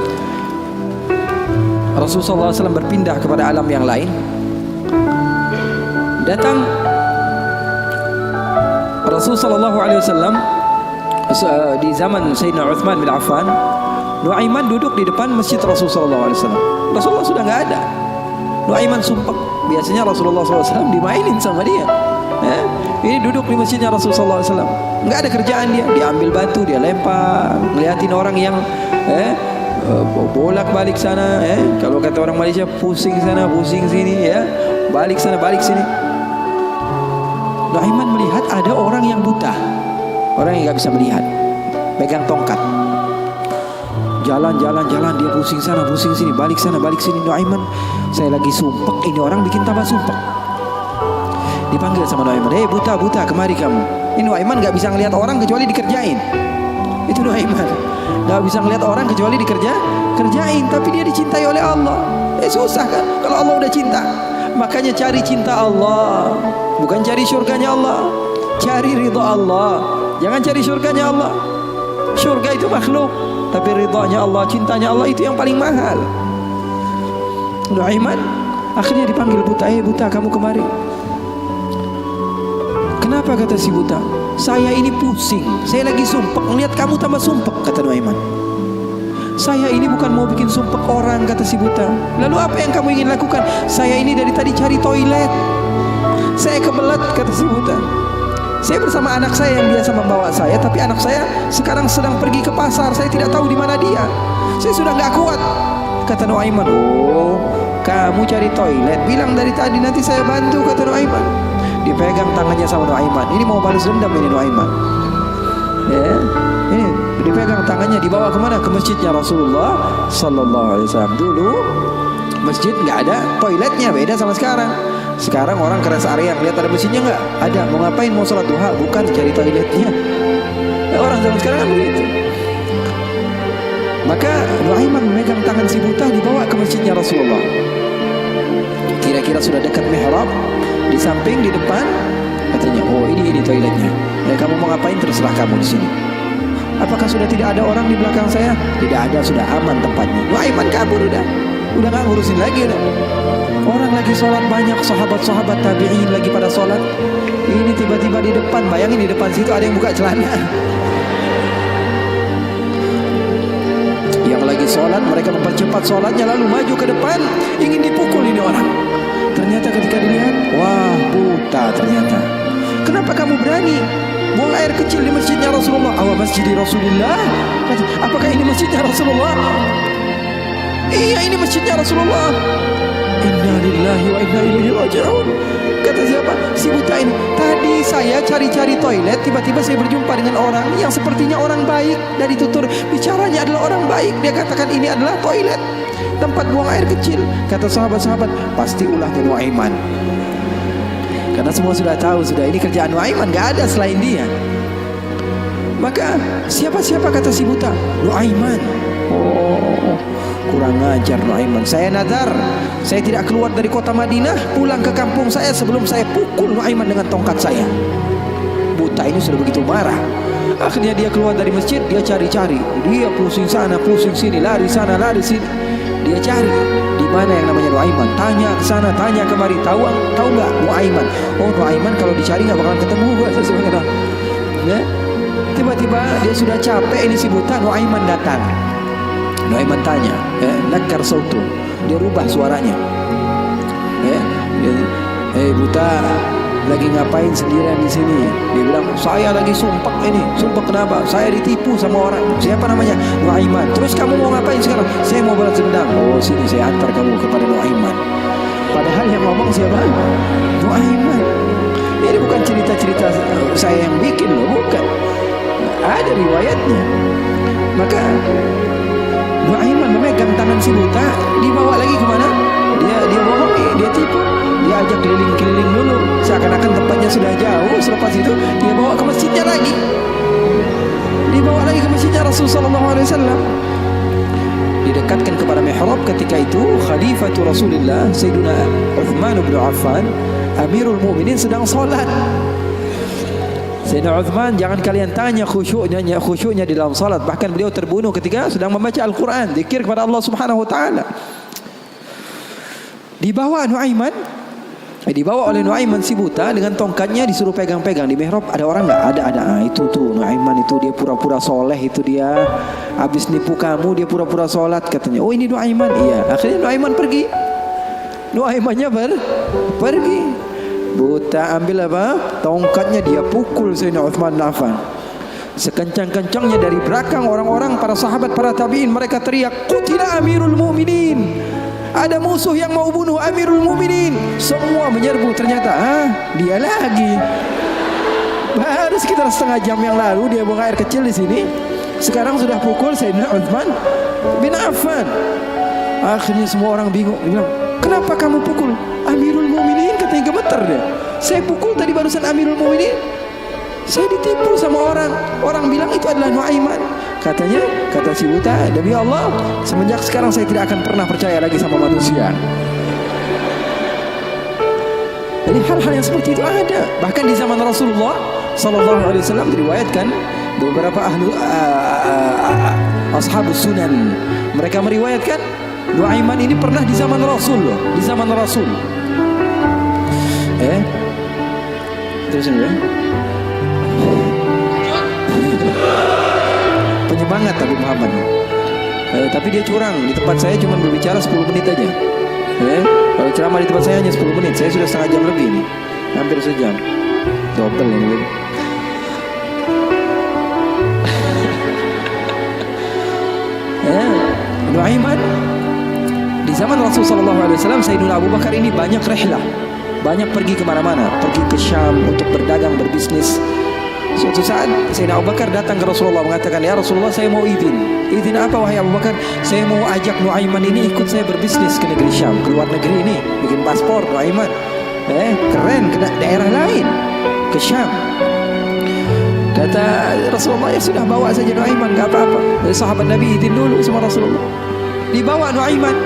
Rasulullah SAW berpindah kepada alam yang lain. Datang Rasulullah SAW di zaman Sayyidina Uthman bin Affan. Nuaiman duduk di depan masjid Rasulullah SAW. Rasulullah sudah nggak ada. Nuaiman sumpah. Biasanya Rasulullah SAW dimainin sama dia. Ini duduk di masjidnya Rasulullah SAW. Nggak ada kerjaan dia. Dia ambil batu, dia lempar, ngeliatin orang yang bolak-balik sana. Kalau kata orang Malaysia, pusing sana, pusing sini, balik sana, balik sini. Nuaiman melihat ada orang yang buta, orang yang nggak bisa melihat, pegang tongkat. Jalan dia pusing sana, pusing sini, balik sana, balik sini. Nuaiman, saya lagi sumpek, ini orang bikin tambah sumpek. Dipanggil sama Nuaiman, buta, kemari kamu. Ini Nuaiman gak bisa ngelihat orang kecuali dikerjain. Itu Nuaiman, gak bisa ngelihat orang kecuali kerjain. Tapi dia dicintai oleh Allah. Susah kan kalau Allah udah cinta. Makanya cari cinta Allah, bukan cari surganya Allah. Cari ridha Allah, jangan cari surganya Allah. Surga itu makhluk, tapi ridhanya Allah, cintanya Allah itu yang paling mahal. Nuaiman akhirnya dipanggil buta, buta kamu kemari. Kenapa, kata si buta? Saya ini pusing, saya lagi sumpek, ngeliat kamu tambah sumpek, kata Nuaiman. Saya ini bukan mau bikin sumpek orang, kata si buta. Lalu apa yang kamu ingin lakukan? Saya ini dari tadi cari toilet, saya kebelet, kata si buta. Saya bersama anak saya yang biasa membawa saya, tapi anak saya sekarang sedang pergi ke pasar, saya tidak tahu di mana dia. Saya sudah nggak kuat, kata Nuaiman. Oh, kamu cari toilet, bilang dari tadi, nanti saya bantu, kata Nuaiman. Dipegang tangannya sama Nuaiman. Ini mau balas dendam ini Nuaiman. Ini dipegang tangannya, dibawa kemana? Ke masjidnya Rasulullah Sallallahu Alaihi Wasallam. Dulu masjid nggak ada toiletnya, beda sama sekarang. Sekarang orang ke rest area, ngeliat ada masjidnya nggak? Ada. Mau ngapain? Mau sholat duha? Bukan, cari toiletnya. Orang zaman sekarang kan begitu. Maka Nuaiman memegang tangan si buta, dibawa ke masjidnya Rasulullah. Kira-kira sudah dekat mihrab, di samping, di depan, katanya, oh ini toiletnya. Kamu mau ngapain? Terserah kamu di sini. Apakah sudah tidak ada orang di belakang saya? Tidak ada, sudah aman tempatnya. Nuaiman kabur udah nggak ngurusin lagi udah. Orang lagi sholat, banyak sahabat-sahabat tabi'in lagi pada sholat. Ini tiba-tiba di depan, bayangin di depan situ ada yang buka celana. Yang lagi sholat, mereka mempercepat sholatnya lalu maju ke depan, ingin dipukul ini orang. Ternyata ketika dilihat, wah buta ternyata. Kenapa kamu berani buang air kecil di masjidnya Rasulullah? Awal masjid Rasulullah. Apakah ini masjidnya Rasulullah? Iya, ini masjidnya Rasulullah. Inna lillahi wa inna ilaihi raji'un. Kata siapa? Si buta ini. Tadi saya cari-cari toilet, tiba-tiba saya berjumpa dengan orang yang sepertinya orang baik. Dari tutur bicaranya adalah orang baik. Dia katakan ini adalah toilet, tempat buang air kecil. Kata sahabat-sahabat, pasti ulahnya Nuaiman. Karena semua sudah tahu, sudah ini kerjaan Nuaiman, gak ada selain dia. Maka siapa kata si buta? Nuaiman. Oh, kurang ajar Nuaiman. Saya nadar, saya tidak keluar dari kota Madinah, pulang ke kampung saya sebelum saya pukul Nuaiman dengan tongkat saya. Buta ini sudah begitu marah. Akhirnya dia keluar dari masjid, dia cari-cari. Dia pusing sana, pusing sini, lari sana, lari sini. Dia cari di mana yang namanya Nuaiman. Tanya ke sana, tanya kemari. Tahu nggak Nuaiman? Oh, Nuaiman kalau dicari nggak bakalan ketemu. Ya. Tiba-tiba dia sudah capek, ini si buta. Nuaiman datang. Nuaiman tanya, nakar sautu. Dia rubah suaranya. Buta, lagi ngapain sendirian di sini? Dia bilang, saya lagi sumpah ini. Sumpah kenapa? Saya ditipu sama orang. Siapa namanya? Nuaiman. Terus kamu mau ngapain sekarang? Saya mau balas dendam. Oh, sini saya antar kamu kepada Nuaiman. Padahal yang ngomong siapa? Nuaiman. Ini bukan cerita-cerita saya yang bikin loh, bukan. Ada riwayatnya. Maka Nuaiman memegang tangan si buta, dibawa lagi kemana? Dia bohongi, dia tipu. Dia ajak keliling-keliling dulu, seakan-akan tempatnya sudah jauh. Selepas itu dia bawa ke masjidnya lagi. Dibawa lagi ke masjidnya Rasulullah SAW. Didekatkan kepada mihrab. Ketika itu Khalifatul Rasulullah Sayyidina Uthman bin Affan, Amirul Mukminin, sedang sholat. Sayyidina Uthman, jangan kalian tanya khusyuknya di dalam salat. Bahkan beliau terbunuh ketika sedang membaca Al-Quran, zikir kepada Allah Subhanahu Wa Taala. Dibawa oleh Nuaiman si buta dengan tongkatnya, disuruh pegang-pegang. Di mihrab ada orang nggak? Ada. Itu tuh Nuaiman itu, dia pura-pura soleh itu, dia habis nipu kamu, dia pura-pura sholat katanya. Oh, ini Nuaiman. Iya. Akhirnya Nuaiman pergi. Nuaimannya pergi. Buta ambil apa? Tongkatnya, dia pukul Sayyidina Uthman bin Affan. Sekencang-kencangnya dari belakang orang-orang, para sahabat, para tabi'in, mereka teriak, "Qutila Amirul Mukminin." Ada musuh yang mau bunuh Amirul Mukminin. Semua menyerbu, ternyata dia lagi. Baru sekitar setengah jam yang lalu dia buang air kecil di sini. Sekarang sudah pukul Sayyidina Uthman bin Affan. Akhirnya semua orang bingung. Dia bilang, "Kenapa kamu pukul Amirul Mukminin?" Katanya gemeter dia. "Saya pukul tadi barusan Amirul Mukminin. Saya ditipu sama orang. Orang bilang itu adalah Nuaiman." Katanya, kata si buta, "Demi Allah, semenjak sekarang saya tidak akan pernah percaya lagi sama manusia." Jadi hal-hal yang seperti itu ada. Bahkan di zaman Rasulullah Sallallahu Alaihi Wasallam diriwayatkan beberapa ashabus sunan, mereka meriwayatkan Nuaiman ini pernah di zaman Rasul loh, di zaman Rasul. Terusin ya. Penyemangat Nabi Muhammad. Tapi dia curang. Di tempat saya cuma berbicara 10 menit aja. Kalau ceramah di tempat saya hanya 10 menit. Saya sudah setengah jam lebih nih. Hampir sejam. Double ini. Nuaiman di zaman Rasulullah SAW, Sayyidina Abu Bakar ini banyak rihlah, banyak pergi kemana-mana, pergi ke Syam untuk berdagang, berbisnis. Suatu saat Sayyidina Abu Bakar datang ke Rasulullah mengatakan, "Ya Rasulullah, saya mau izin." "Izin apa wahai Abu Bakar?" "Saya mau ajak Nuaiman ini ikut saya berbisnis ke negeri Syam, ke luar negeri ini, bikin paspor Nuaiman. Keren, ke daerah lain, ke Syam." Kata Rasulullah, "Ya sudah, bawa saja Nuaiman, gak apa-apa." Dari sahabat Nabi izin dulu sama Rasulullah. Dibawa Nuaiman.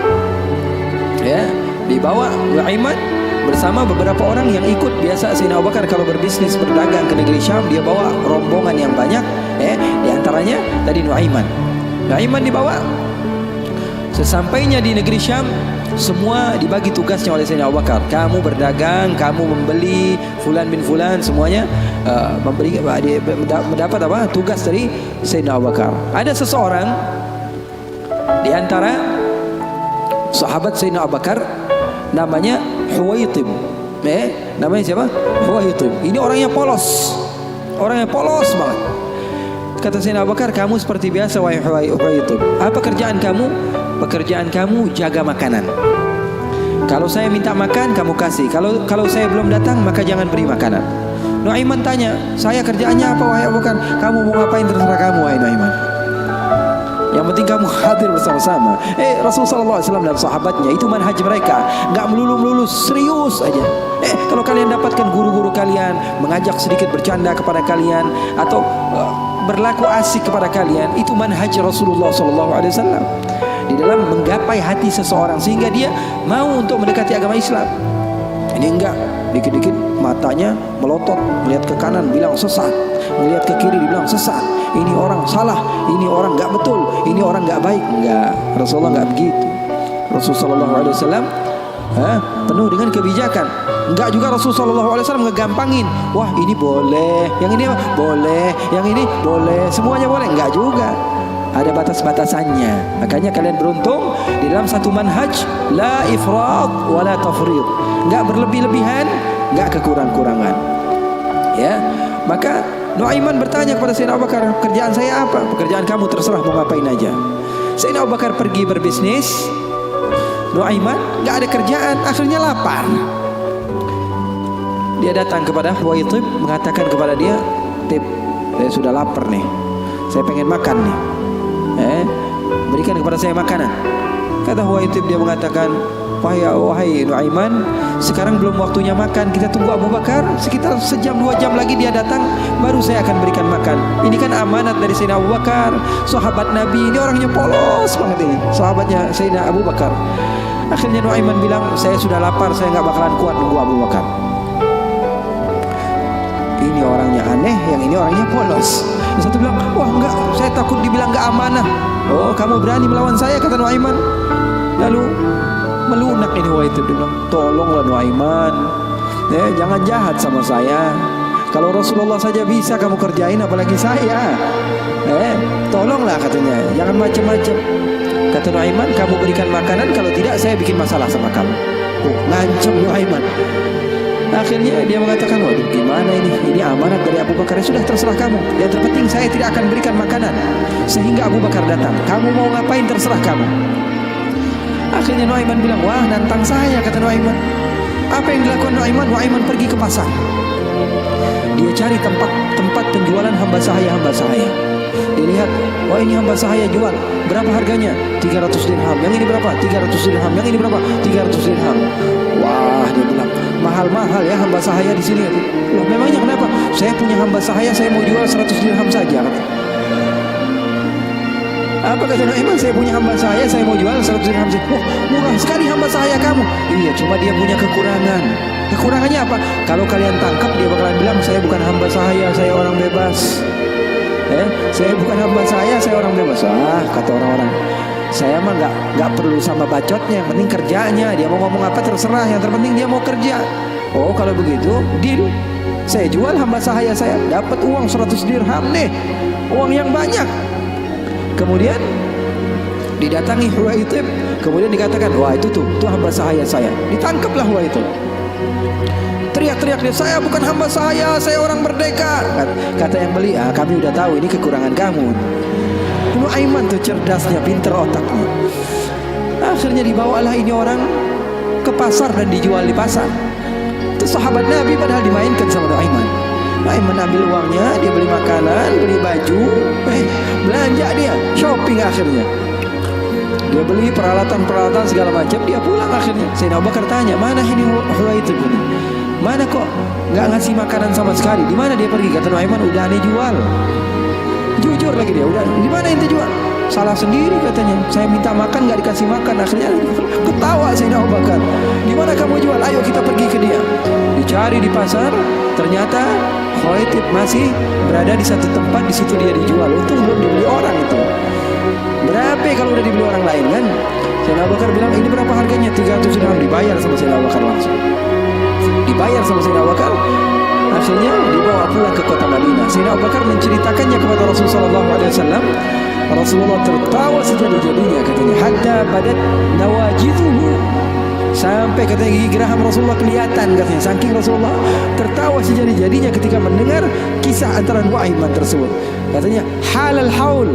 Dibawa Nuaiman bersama beberapa orang yang ikut. Biasa Sayyidina Abu Bakar kalau berbisnis, berdagang ke negeri Syam, dia bawa rombongan yang banyak. Di antaranya tadi Nuaiman. Nuaiman dibawa. Sesampainya di negeri Syam, semua dibagi tugasnya oleh Sayyidina Abu Bakar. Kamu berdagang, kamu membeli, fulan bin fulan, semuanya mendapat apa? Tugas dari Sayyidina Abu Bakar. Ada seseorang di antara sahabat Sayyidina Abu Bakar, namanya Huwaitib. Namanya siapa? Huwaitib. Ini orangnya polos. Orangnya polos banget. Kata Sayyidina Abu Bakar, "Kamu seperti biasa wahai Huwaitib. Apa kerjaan kamu?" "Pekerjaan kamu jaga makanan." Kalau saya minta makan, kamu kasih. Kalau saya belum datang, maka jangan beri makanan. Nuaiman tanya, saya kerjaannya apa wahai Abu Bakar? Kamu mau ngapain terserah kamu wahai Nuaiman. Yang penting kamu hadir bersama-sama. Rasulullah SAW dan sahabatnya itu manhaj mereka, nggak melulu serius aja. Kalau kalian dapatkan guru-guru kalian mengajak sedikit bercanda kepada kalian atau berlaku asik kepada kalian, itu manhaj Rasulullah SAW di dalam menggapai hati seseorang sehingga dia mau untuk mendekati agama Islam. Ini enggak, dikit-dikit matanya melotot, melihat ke kanan bilang sesat, melihat ke kiri dibilang sesat, ini orang salah, ini orang enggak betul, ini orang enggak baik. Enggak, Rasulullah enggak begitu. Rasulullah SAW penuh dengan kebijakan. Enggak juga Rasulullah SAW ngegampangin. Wah ini boleh, yang ini boleh, yang ini boleh, semuanya boleh. Enggak juga, ada batas-batasannya. Makanya kalian beruntung di dalam satu manhaj, la ifrat wa la tafrid, enggak berlebih-lebihan, enggak kekurang-kurangan. Ya, maka Nuaiman bertanya kepada Sayyidina Abu Bakar, pekerjaan saya apa? Pekerjaan kamu terserah, mau ngapain aja. Sayyidina Abu Bakar pergi berbisnis, Nuaiman enggak ada kerjaan, akhirnya lapar. Dia datang kepada Huwaitib, mengatakan kepada dia, Tib, saya sudah lapar nih, saya pengen makan nih, berikan kepada saya makanan. Kata Huwaitib, dia mengatakan, wahai Nuaiman, sekarang belum waktunya makan, kita tunggu Abu Bakar sekitar sejam 2 jam lagi dia datang, baru saya akan berikan makan. Ini kan amanat dari Sayyidina Abu Bakar, sahabat Nabi, ini orangnya polos banget ini, sahabatnya Sayyidina Abu Bakar. Akhirnya Nuaiman bilang, saya sudah lapar, saya nggak bakalan kuat nunggu Abu Bakar. Ini orangnya aneh, yang ini orangnya polos. Yang satu bilang, wah enggak, saya takut dibilang enggak amanah. Oh, kamu berani melawan saya, kata Nuaiman. Lalu melunak ini Huwaitib, dia bilang, tolonglah Nuaiman, jangan jahat sama saya. Kalau Rasulullah saja bisa kamu kerjain, apalagi saya. Tolonglah katanya, jangan macam-macam. Kata Nuaiman, kamu berikan makanan, kalau tidak saya bikin masalah sama kamu. Ngancam Nuaiman. Akhirnya dia mengatakan, waduh gimana ini amanat dari Abu Bakar, sudah terserah kamu, yang terpenting saya tidak akan berikan makanan sehingga Abu Bakar datang, kamu mau ngapain terserah kamu. Akhirnya Nuaiman bilang, wah nantang saya, kata Nuaiman. Apa yang dilakukan Nuaiman? Nuaiman pergi ke pasar, dia cari tempat penjualan hamba sahaya. Dia lihat, wah ini hamba sahaya jual, berapa harganya? 300 dirham. Yang ini berapa? 300 dirham. Yang ini berapa? 300 dirham. Wah, dia bilang, mahal-mahal ya hamba sahaya di sini. Loh, memangnya kenapa? Saya punya hamba sahaya, saya mau jual 100 dirham saja. Apa kata Nuaiman? Saya punya hamba sahaya, saya mau jual 100 dirham saja. Wah, murah sekali hamba sahaya kamu. Iya, cuma dia punya kekurangan. Kekurangannya apa? Kalau kalian tangkap, dia bakalan bilang, saya bukan hamba sahaya, saya orang bebas. Saya bukan hamba saya orang bebas. Kata orang-orang, saya mah nggak perlu sama bacotnya, yang penting kerjanya. Dia mau ngomong apa terserah, yang terpenting dia mau kerja. Oh kalau begitu deal, saya jual hamba sahaya saya, dapat uang 100 dirham nih, uang yang banyak. Kemudian didatangi Huwaitib, kemudian dikatakan, wah itu tuh hamba sahaya saya. Ditangkaplah Huwaitib, teriak-teriak dia, saya bukan hamba saya orang merdeka. Kata yang beli, kami udah tahu ini kekurangan kamu. Nuaiman tuh cerdasnya, pinter otaknya. Akhirnya dibawalah ini orang ke pasar dan dijual di pasar. Itu sahabat Nabi padahal dimainkan sama Nuaiman. Nuaiman ambil uangnya, dia beli makanan, beli baju, belanja dia, shopping akhirnya. Dia beli peralatan segala macam, dia pulang akhirnya. Sayyidina Abu Bakar tanya, mana ini Huwaitib ini? Mana kok nggak ngasih makanan sama sekali? Di mana dia pergi? Kata Nuaiman, udah aneh jual. Jujur lagi dia, udah di mana ente jual? Salah sendiri katanya. Saya minta makan nggak dikasih makan. Akhirnya ketawa Sayyidina Abu Bakar. Di mana kamu jual? Ayo kita pergi ke dia. Dicari di pasar, ternyata Huwaitib masih berada di satu tempat, di situ dia dijual. Untung belum dibeli orang itu. Berapa kalau udah dibeli orang lain kan? Sayyidina Abu Bakar bilang, ini berapa harganya? 300 dirham. Dibayar sama Sayyidina Abu Bakar langsung. Dibayar sama Sayyidina Abu Bakar. Akhirnya dibawa pulang ke kota Madinah. Sayyidina Abu Bakar menceritakannya kepada Rasulullah SAW. Rasulullah tertawa sejadi-jadinya, katanya, hatta badat nawajidhuhu, sampai katanya gigi geraham Rasulullah kelihatan, katanya, saking Rasulullah tertawa sejadi-jadinya ketika mendengar kisah antara Nuaiman tersebut. Katanya halal haul,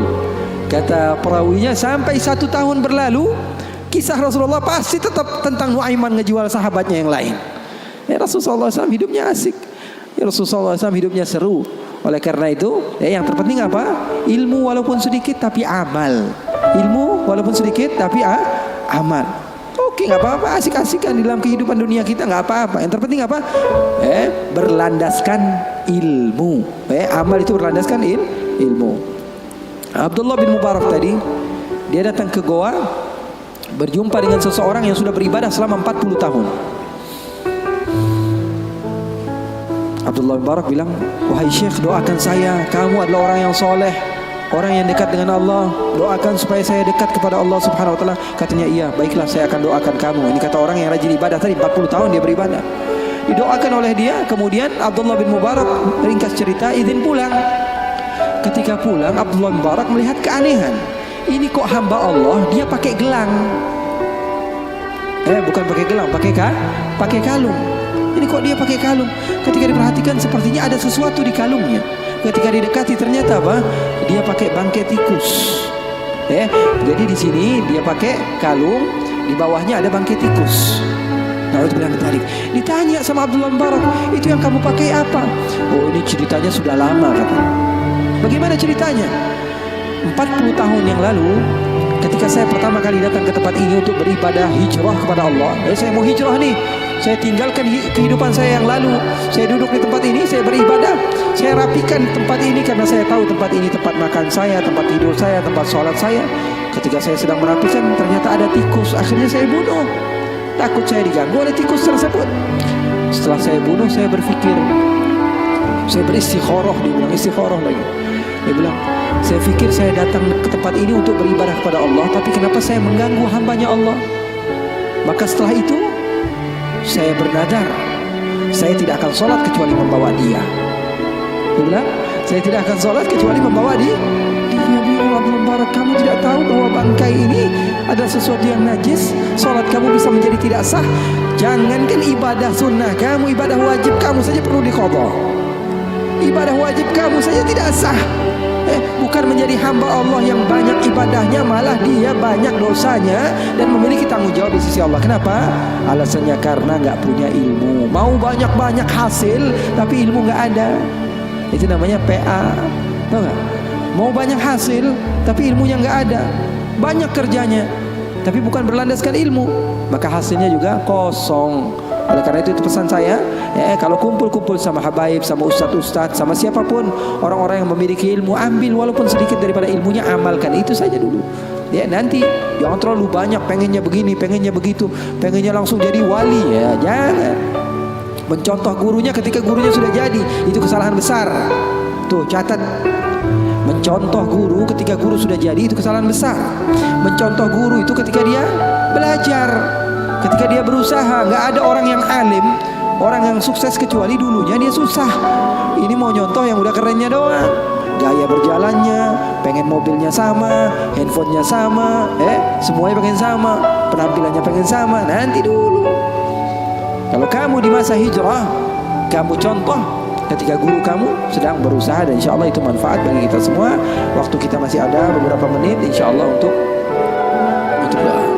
kata perawinya, sampai 1 tahun berlalu Kisah Rasulullah pasti tetap tentang Nuaiman ngejual sahabatnya yang lain. Ya, Rasulullah SAW hidupnya asik. Ya, Rasulullah SAW hidupnya seru. Oleh karena itu, yang terpenting apa? Ilmu walaupun sedikit tapi amal. Ilmu walaupun sedikit tapi amal. Oke, nggak apa-apa, asik-asikan di dalam kehidupan dunia kita, nggak apa-apa. Yang terpenting apa? Berlandaskan ilmu. Amal itu berlandaskan ilmu. Abdullah bin Mubarak tadi, dia datang ke goa, berjumpa dengan seseorang yang sudah beribadah selama 40 tahun. Abdullah bin Mubarak bilang, wahai Syekh, doakan saya, kamu adalah orang yang soleh, orang yang dekat dengan Allah, doakan supaya saya dekat kepada Allah Subhanahu wa taala. Katanya, iya, baiklah, saya akan doakan kamu. Ini kata orang yang rajin ibadah tadi, 40 tahun dia beribadah. Didoakan oleh dia. Kemudian Abdullah bin Mubarak, ringkas cerita, izin pulang. Ketika pulang, Abdullah bin Mubarak melihat keanehan. Ini kok hamba Allah dia pakai gelang. Bukan pakai gelang, pakai kalung. Ini kok dia pakai kalung? Ketika diperhatikan sepertinya ada sesuatu di kalungnya. Ketika didekati ternyata apa? Dia pakai bangkai tikus. Jadi di sini dia pakai kalung, di bawahnya ada bangkai tikus. Nauzubillah min dzalik. Ditanya sama Abdullah bin Mubarak, itu yang kamu pakai apa? Oh, ini ceritanya sudah lama, katanya. Bagaimana ceritanya? 40 tahun yang lalu, ketika saya pertama kali datang ke tempat ini untuk beribadah hijrah kepada Allah, saya mau hijrah nih. Saya tinggalkan kehidupan saya yang lalu. Saya duduk di tempat ini, saya beribadah. Saya rapikan tempat ini karena saya tahu tempat ini tempat makan saya, tempat tidur saya, tempat sholat saya. Ketika saya sedang merapikan, ternyata ada tikus. Akhirnya saya bunuh. Takut saya diganggu oleh tikus tersebut. Setelah saya bunuh, saya berpikir, saya beristikharah. Dia bilang istikharah lagi. Dia bilang, saya pikir saya datang ke tempat ini untuk beribadah kepada Allah, tapi kenapa saya mengganggu hambanya Allah? Maka setelah itu saya bernadar, saya tidak akan sholat kecuali membawa dia. Dia bilang, saya tidak akan sholat kecuali membawa dia. Dia bilang, Abdullah Mubarak, kamu tidak tahu bahwa bangkai ini adalah sesuatu yang najis. Sholat kamu bisa menjadi tidak sah. Jangankan ibadah sunnah kamu, ibadah wajib kamu saja perlu diqadha. Ibadah wajib kamu saja tidak sah. Bukan menjadi hamba Allah yang banyak ibadahnya, malah dia banyak dosanya dan memiliki tanggung jawab di sisi Allah. Kenapa? Alasannya karena nggak punya ilmu. Mau banyak-banyak hasil tapi ilmu nggak ada. Itu namanya PA. Tahu nggak? Mau banyak hasil tapi ilmunya nggak ada. Banyak kerjanya tapi bukan berlandaskan ilmu, maka hasilnya juga kosong. Oleh karena itu pesan saya, kalau kumpul-kumpul sama habaib, sama ustadz-ustadz, sama siapapun, orang-orang yang memiliki ilmu, ambil walaupun sedikit daripada ilmunya, amalkan itu saja dulu. Nanti jangan terlalu banyak, pengennya begini, pengennya begitu, pengennya langsung jadi wali, jangan. Mencontoh gurunya ketika gurunya sudah jadi, itu kesalahan besar. Tuh catat, mencontoh guru ketika guru sudah jadi itu kesalahan besar. Mencontoh guru itu ketika dia belajar, ketika dia berusaha. Nggak ada orang yang alim, orang yang sukses kecuali dulunya dia susah. Ini mau nyontoh yang udah kerennya doang. Gaya berjalannya, pengen mobilnya sama, handphonenya sama, semuanya pengen sama, penampilannya pengen sama. Nanti dulu. Kalau kamu di masa hijrah, kamu contoh ketika guru kamu sedang berusaha, dan insya Allah itu manfaat bagi kita semua. Waktu kita masih ada beberapa menit, insya Allah untuk doa.